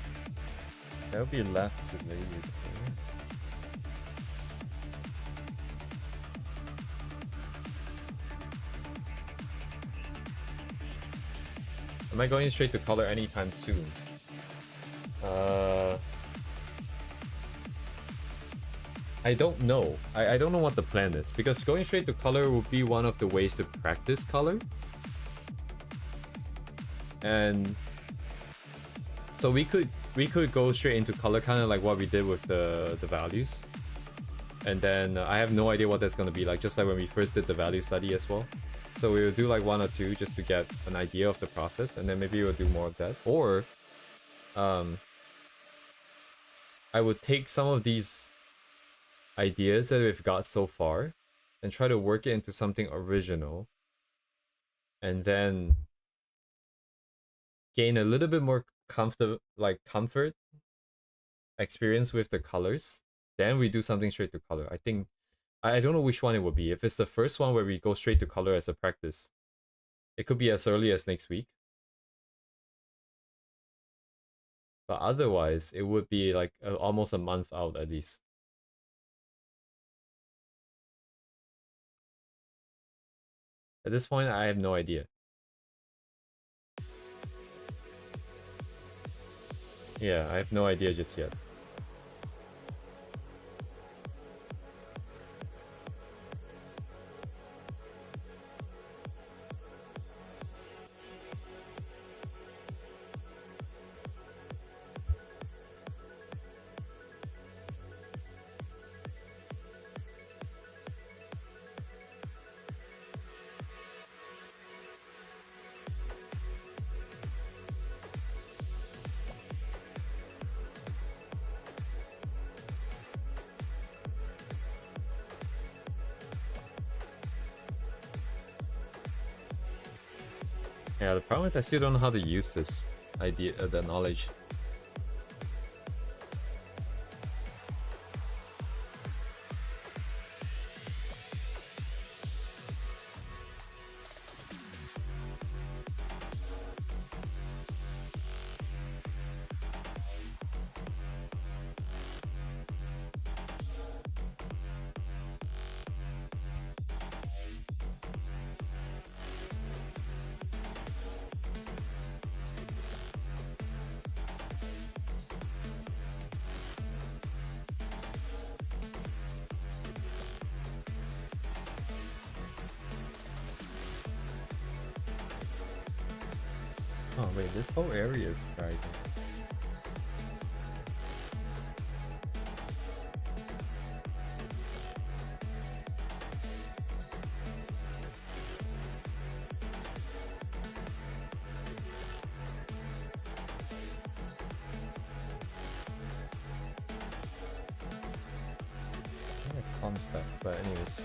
That would be left to maybe. Am I going straight to color anytime soon? I don't know. I don't know what the plan is, because going straight to color would be one of the ways to practice color. And so we could go straight into color, kind of like what we did with the values. And then I have no idea what that's going to be like, just like when we first did the value study as well. So we will do like 1 or 2 just to get an idea of the process, and then maybe we'll do more of that. Or I would take some of these ideas that we've got so far and try to work it into something original, and then gain a little bit more comfort experience with the colors. Then we do something straight to color. I think I don't know which one it would be. If it's the first one where we go straight to color as a practice, it could be as early as next week. But otherwise, it would be like almost a month out at least. At this point, I have no idea. Yeah, I have no idea just yet. Yeah, the problem is I still don't know how to use this idea, the knowledge. Oh wait, this whole area is dragging. Calm stuff, but anyways.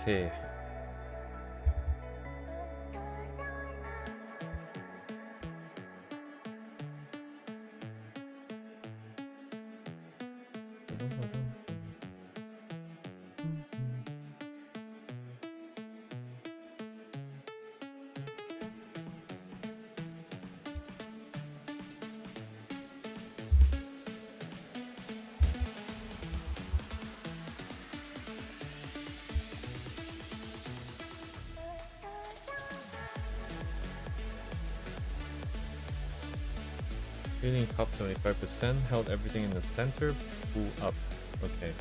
Okay. Feeling top 75%, held everything in the center, pull up. Okay.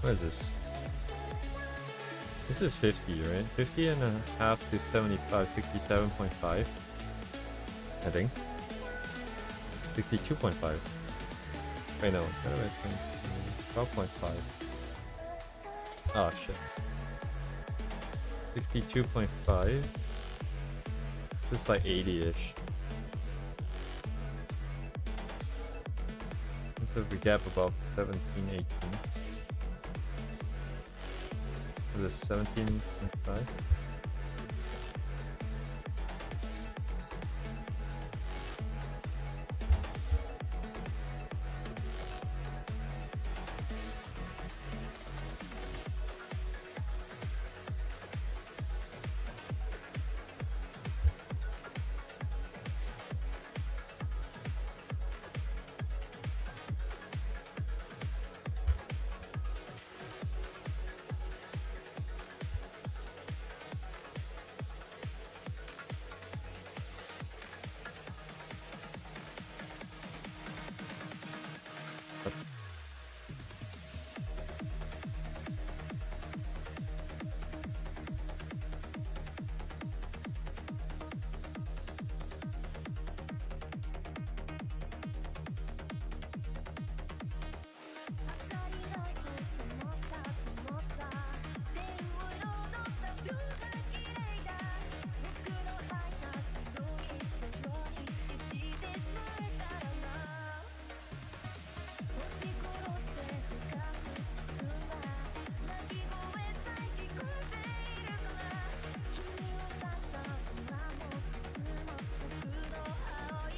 What is this? This is 50, right? 50 and a half to 75, 67.5. I think. 62.5. Wait, no. 12.5. Oh, shit. 62.5. This is like 80-ish. So if we gap above 17, 18. This is 17.5.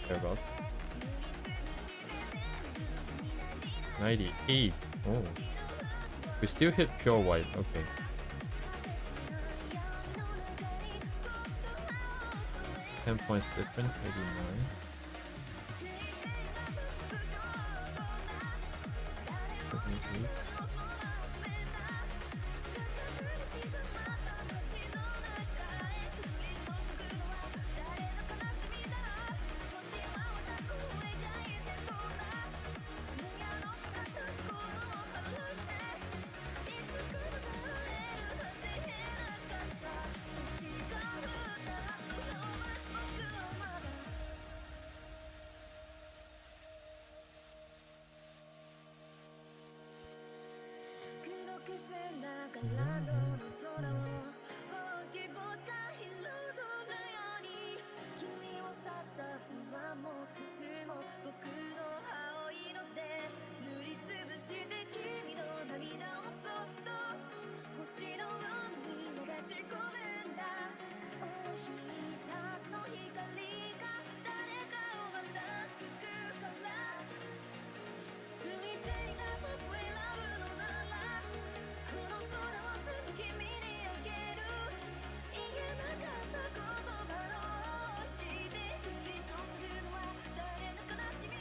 Thereabouts. 98. Oh. We still hit pure white. Okay. 10 points difference, maybe 9. 78.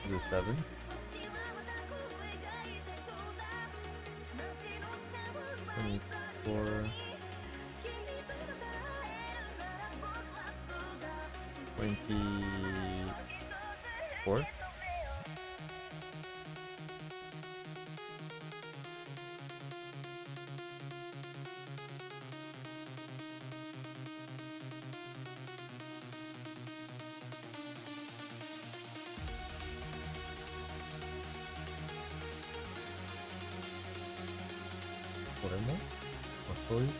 Is it 7? 24. 24? ¿Podemos? ¿Más sólido?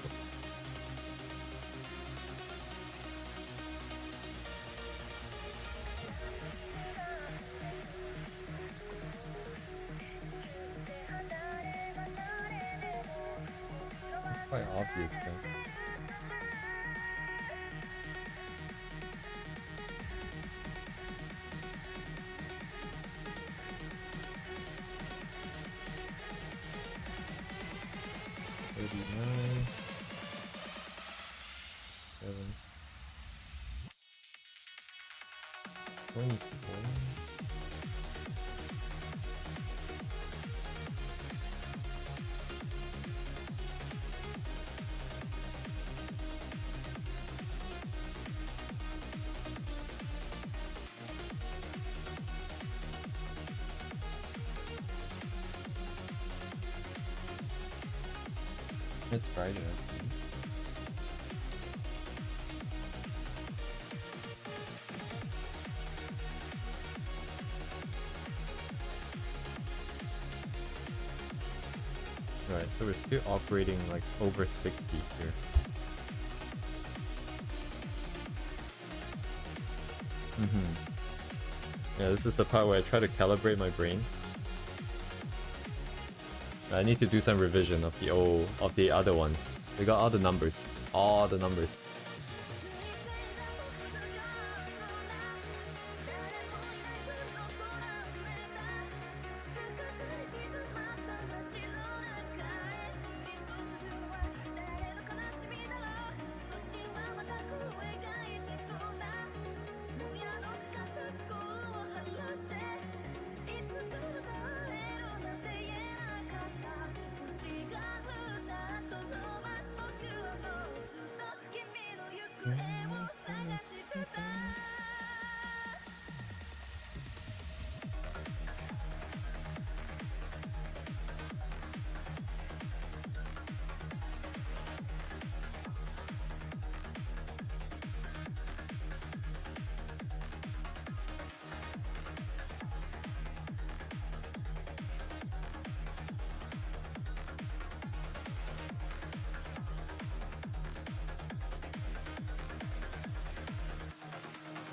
Quite obvious though. Seven. 24. It's brighter. Actually. Right, so we're still operating like over 60 here. Yeah, this is the part where I try to calibrate my brain. I need to do some revision of the other ones. We got all the numbers. All the numbers.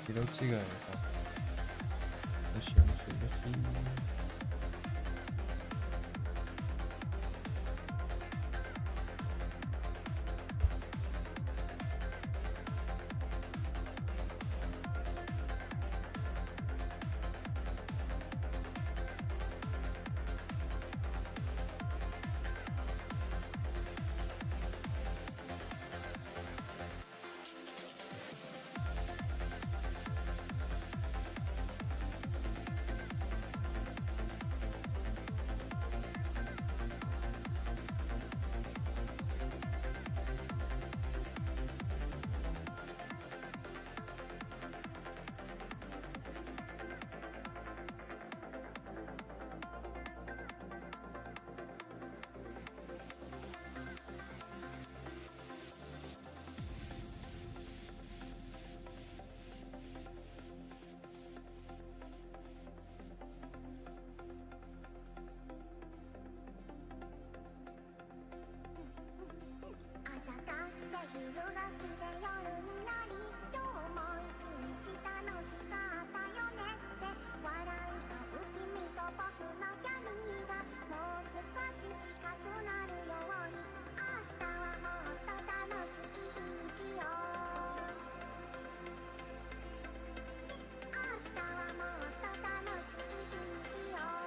色違いがよしよしよし。昼が来て夜になり今日も一日楽しかったよねって笑い合う君と僕の距離がもう少し近くなるように明日はもっと楽しい日にしよう明日はもっと楽しい日にしよう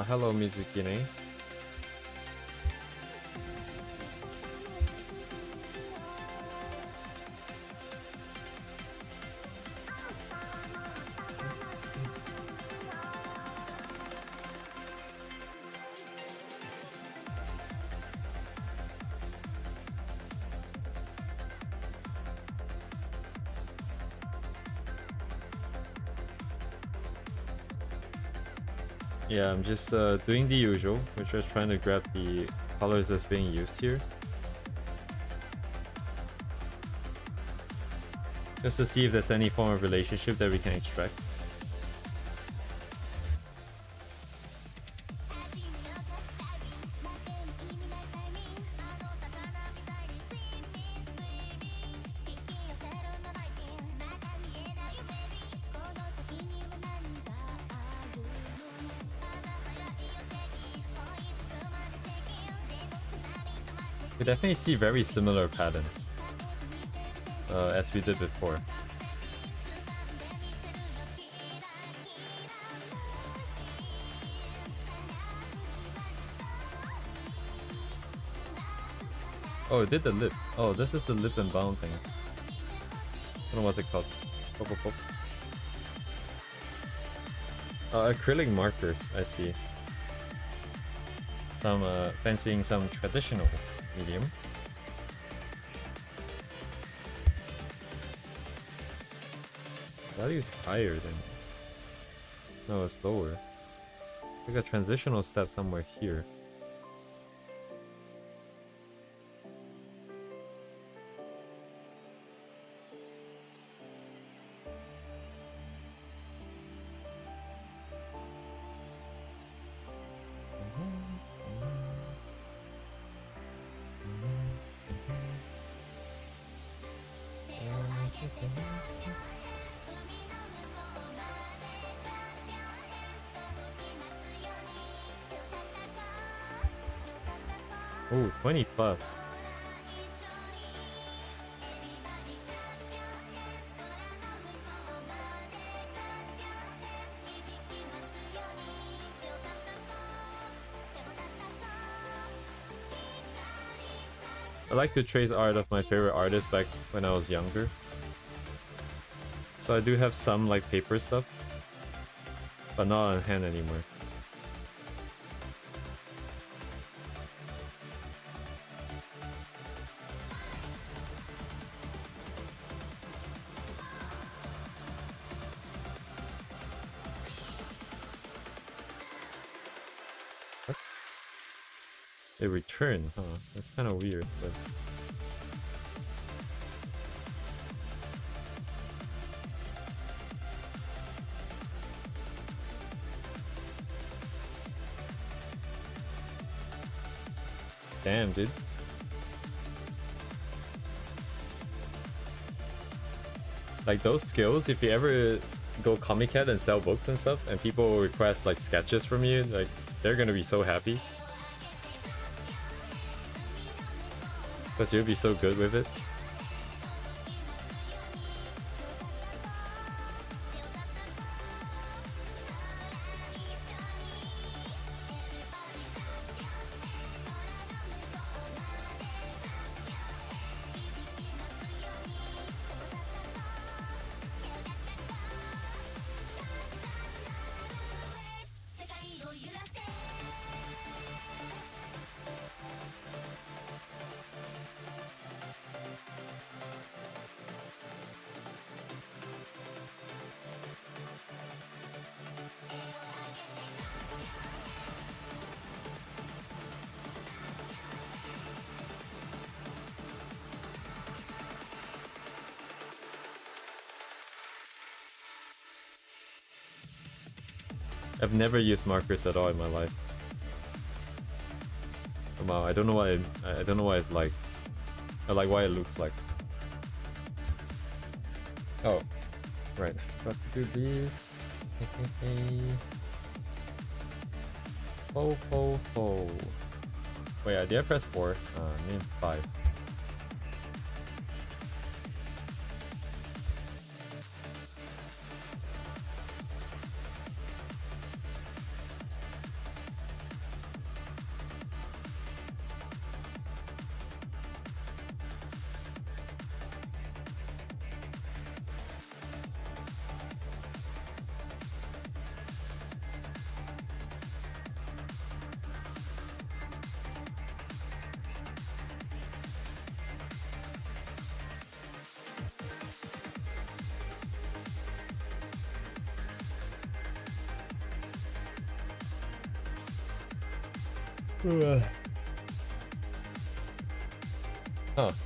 Hello, Mizukine. Yeah, I'm just doing the usual, which is trying to grab the colors that's being used here. Just to see if there's any form of relationship that we can extract. We definitely see very similar patterns as we did before. Oh, it did the lip. Oh, this is the lip and bound thing. I don't know what's it called. Pop, pop, pop. Acrylic markers, I see. Some fancying some traditional medium. Value's higher than... No, it's lower. Like a transitional step somewhere here. Oh, 20 plus. I like to trace art of my favorite artists back when I was younger. So I do have some like paper stuff, but not on hand anymore. They return, huh? That's kind of weird, but... Damn, dude. Like those skills, if you ever go Comic Cat and sell books and stuff, and people request like sketches from you, like they're gonna be so happy. Because you'll be so good with it. I've never used markers at all in my life. Wow, I don't know why I don't know why it's like. I like why it looks like. Oh, right. Got to do this. Ho ho ho. Wait, did I press 4? Name 5. Oh,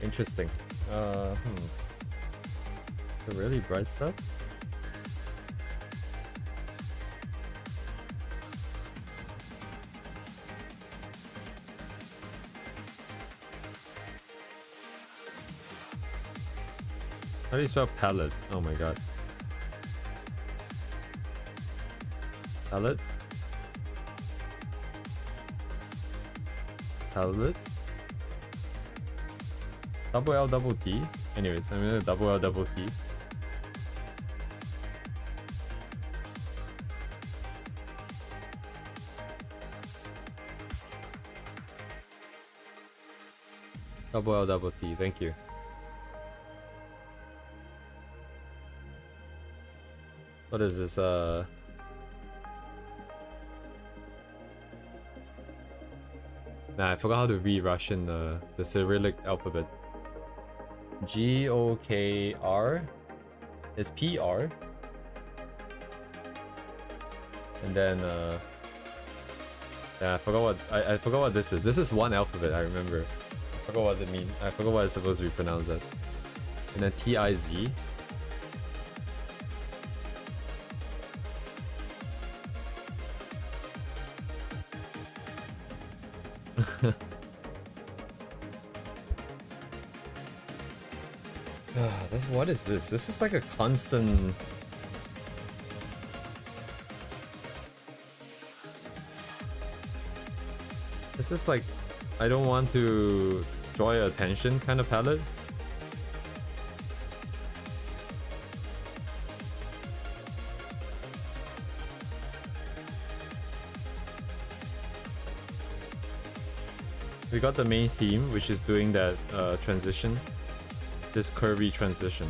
interesting. The really bright stuff? How do you spell palette? Oh my god. Palette? Palette? Double L double T? Anyways, I'm gonna double L double T. Double L double T, thank you. What is this, Nah, I forgot how to read Russian, the Cyrillic alphabet. G-O-K-R is P-R. And then, yeah, I forgot what this is. This is one alphabet, I remember. I forgot what it means. I forgot what it's supposed to be pronounced as. And then T-I-Z. What is this? This is like a constant... This is like, I don't want to draw your attention kind of palette. We got the main theme, which is doing that transition. This curvy transition.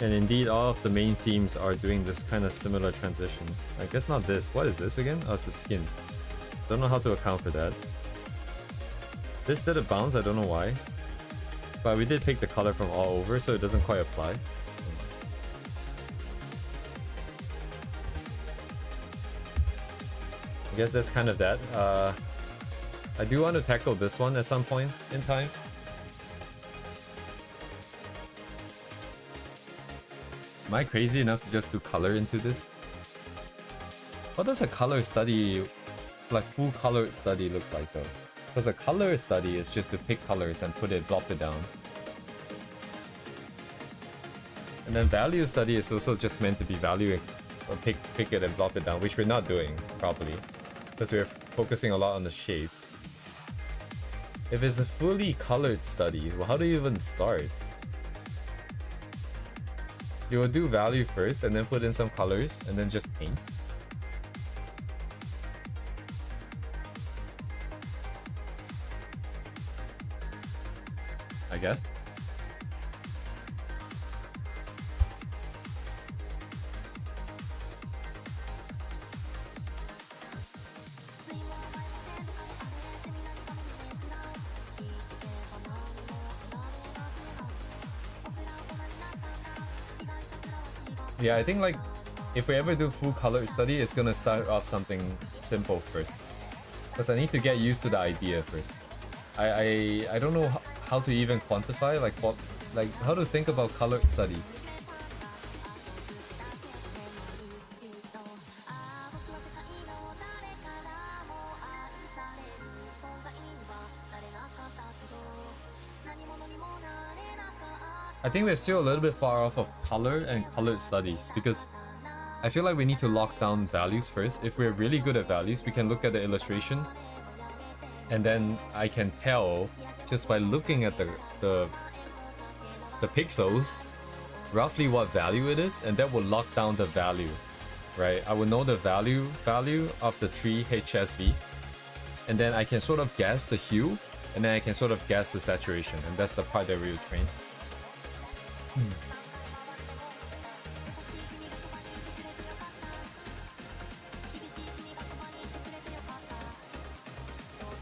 And indeed, all of the main themes are doing this kind of similar transition. I guess not this. What is this again? Oh, it's the skin. Don't know how to account for that. This did a bounce, I don't know why. But we did take the color from all over, so it doesn't quite apply. I guess that's kind of that. I do want to tackle this one at some point in time. Am I crazy enough to just do color into this? What does a color study, like full color study, look like though? Because a color study is just to pick colors and plop it down. And then value study is also just meant to be valuing, or pick it and plop it down, which we're not doing properly. Because we're focusing a lot on the shapes. If it's a fully colored study, well, how do you even start? You will do value first and then put in some colors and then just paint. I guess. Yeah, I think like if we ever do full color study, it's gonna start off something simple first, because I need to get used to the idea first. I don't know how to even quantify like how to think about color study. I think we're still a little bit far off of color and colored studies, because I feel like we need to lock down values first. If we're really good at values, we can look at the illustration, and then I can tell just by looking at the pixels roughly what value it is, and that will lock down the value, right? I will know the value of the tree HSV, and then I can sort of guess the hue, and then I can sort of guess the saturation, and that's the part that we will train.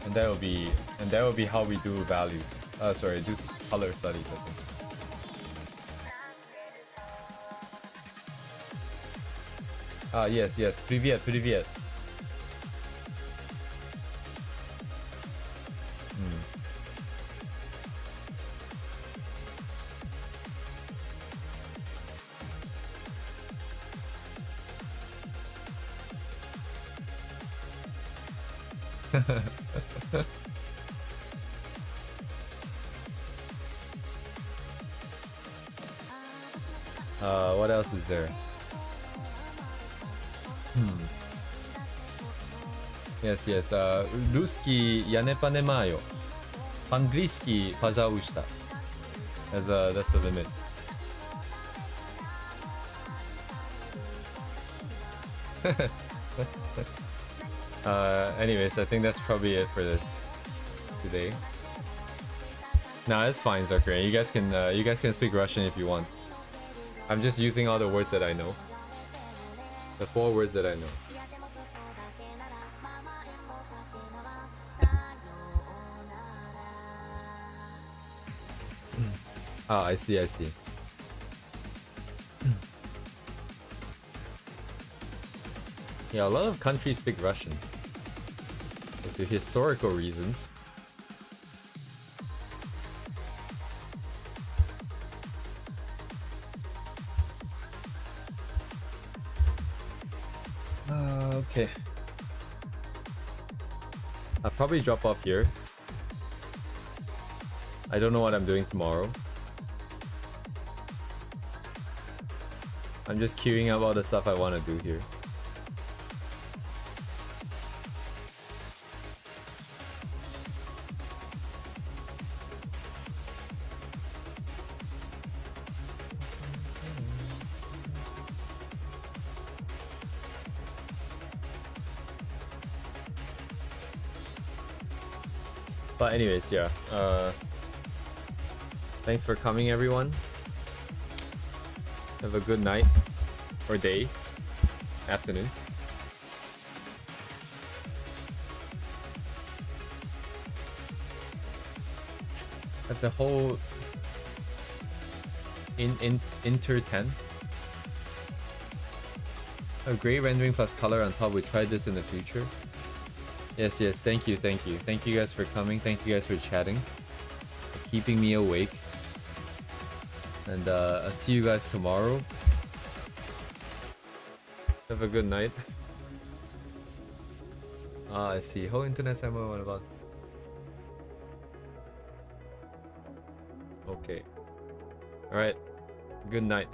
And that will be how we do values. Sorry, do color studies, I think. Ah, yes, yes. Привет, привет. What else is there? Yes, yes. Русский я не понимаю. Английский, пожалуйста. That's the limit. Anyways, I think that's probably it for today. Nah, it's fine, Zachary. You guys can speak Russian if you want. I'm just using all the words that I know. The 4 words that I know. Ah, I see, I see. Yeah, a lot of countries speak Russian. Like, for historical reasons. Okay. I'll probably drop off here. I don't know what I'm doing tomorrow. I'm just queuing up all the stuff I want to do here. But anyways, yeah. Thanks for coming, everyone. Have a good night or day, afternoon. That's a whole Inter 10. A gray rendering plus color on top. We tried this in the future. Yes, yes. Thank you, thank you, thank you guys for coming. Thank you guys for chatting, for keeping me awake. And I'll see you guys tomorrow. Have a good night. I see. Whole internet somewhere. What about? Okay. All right. Good night.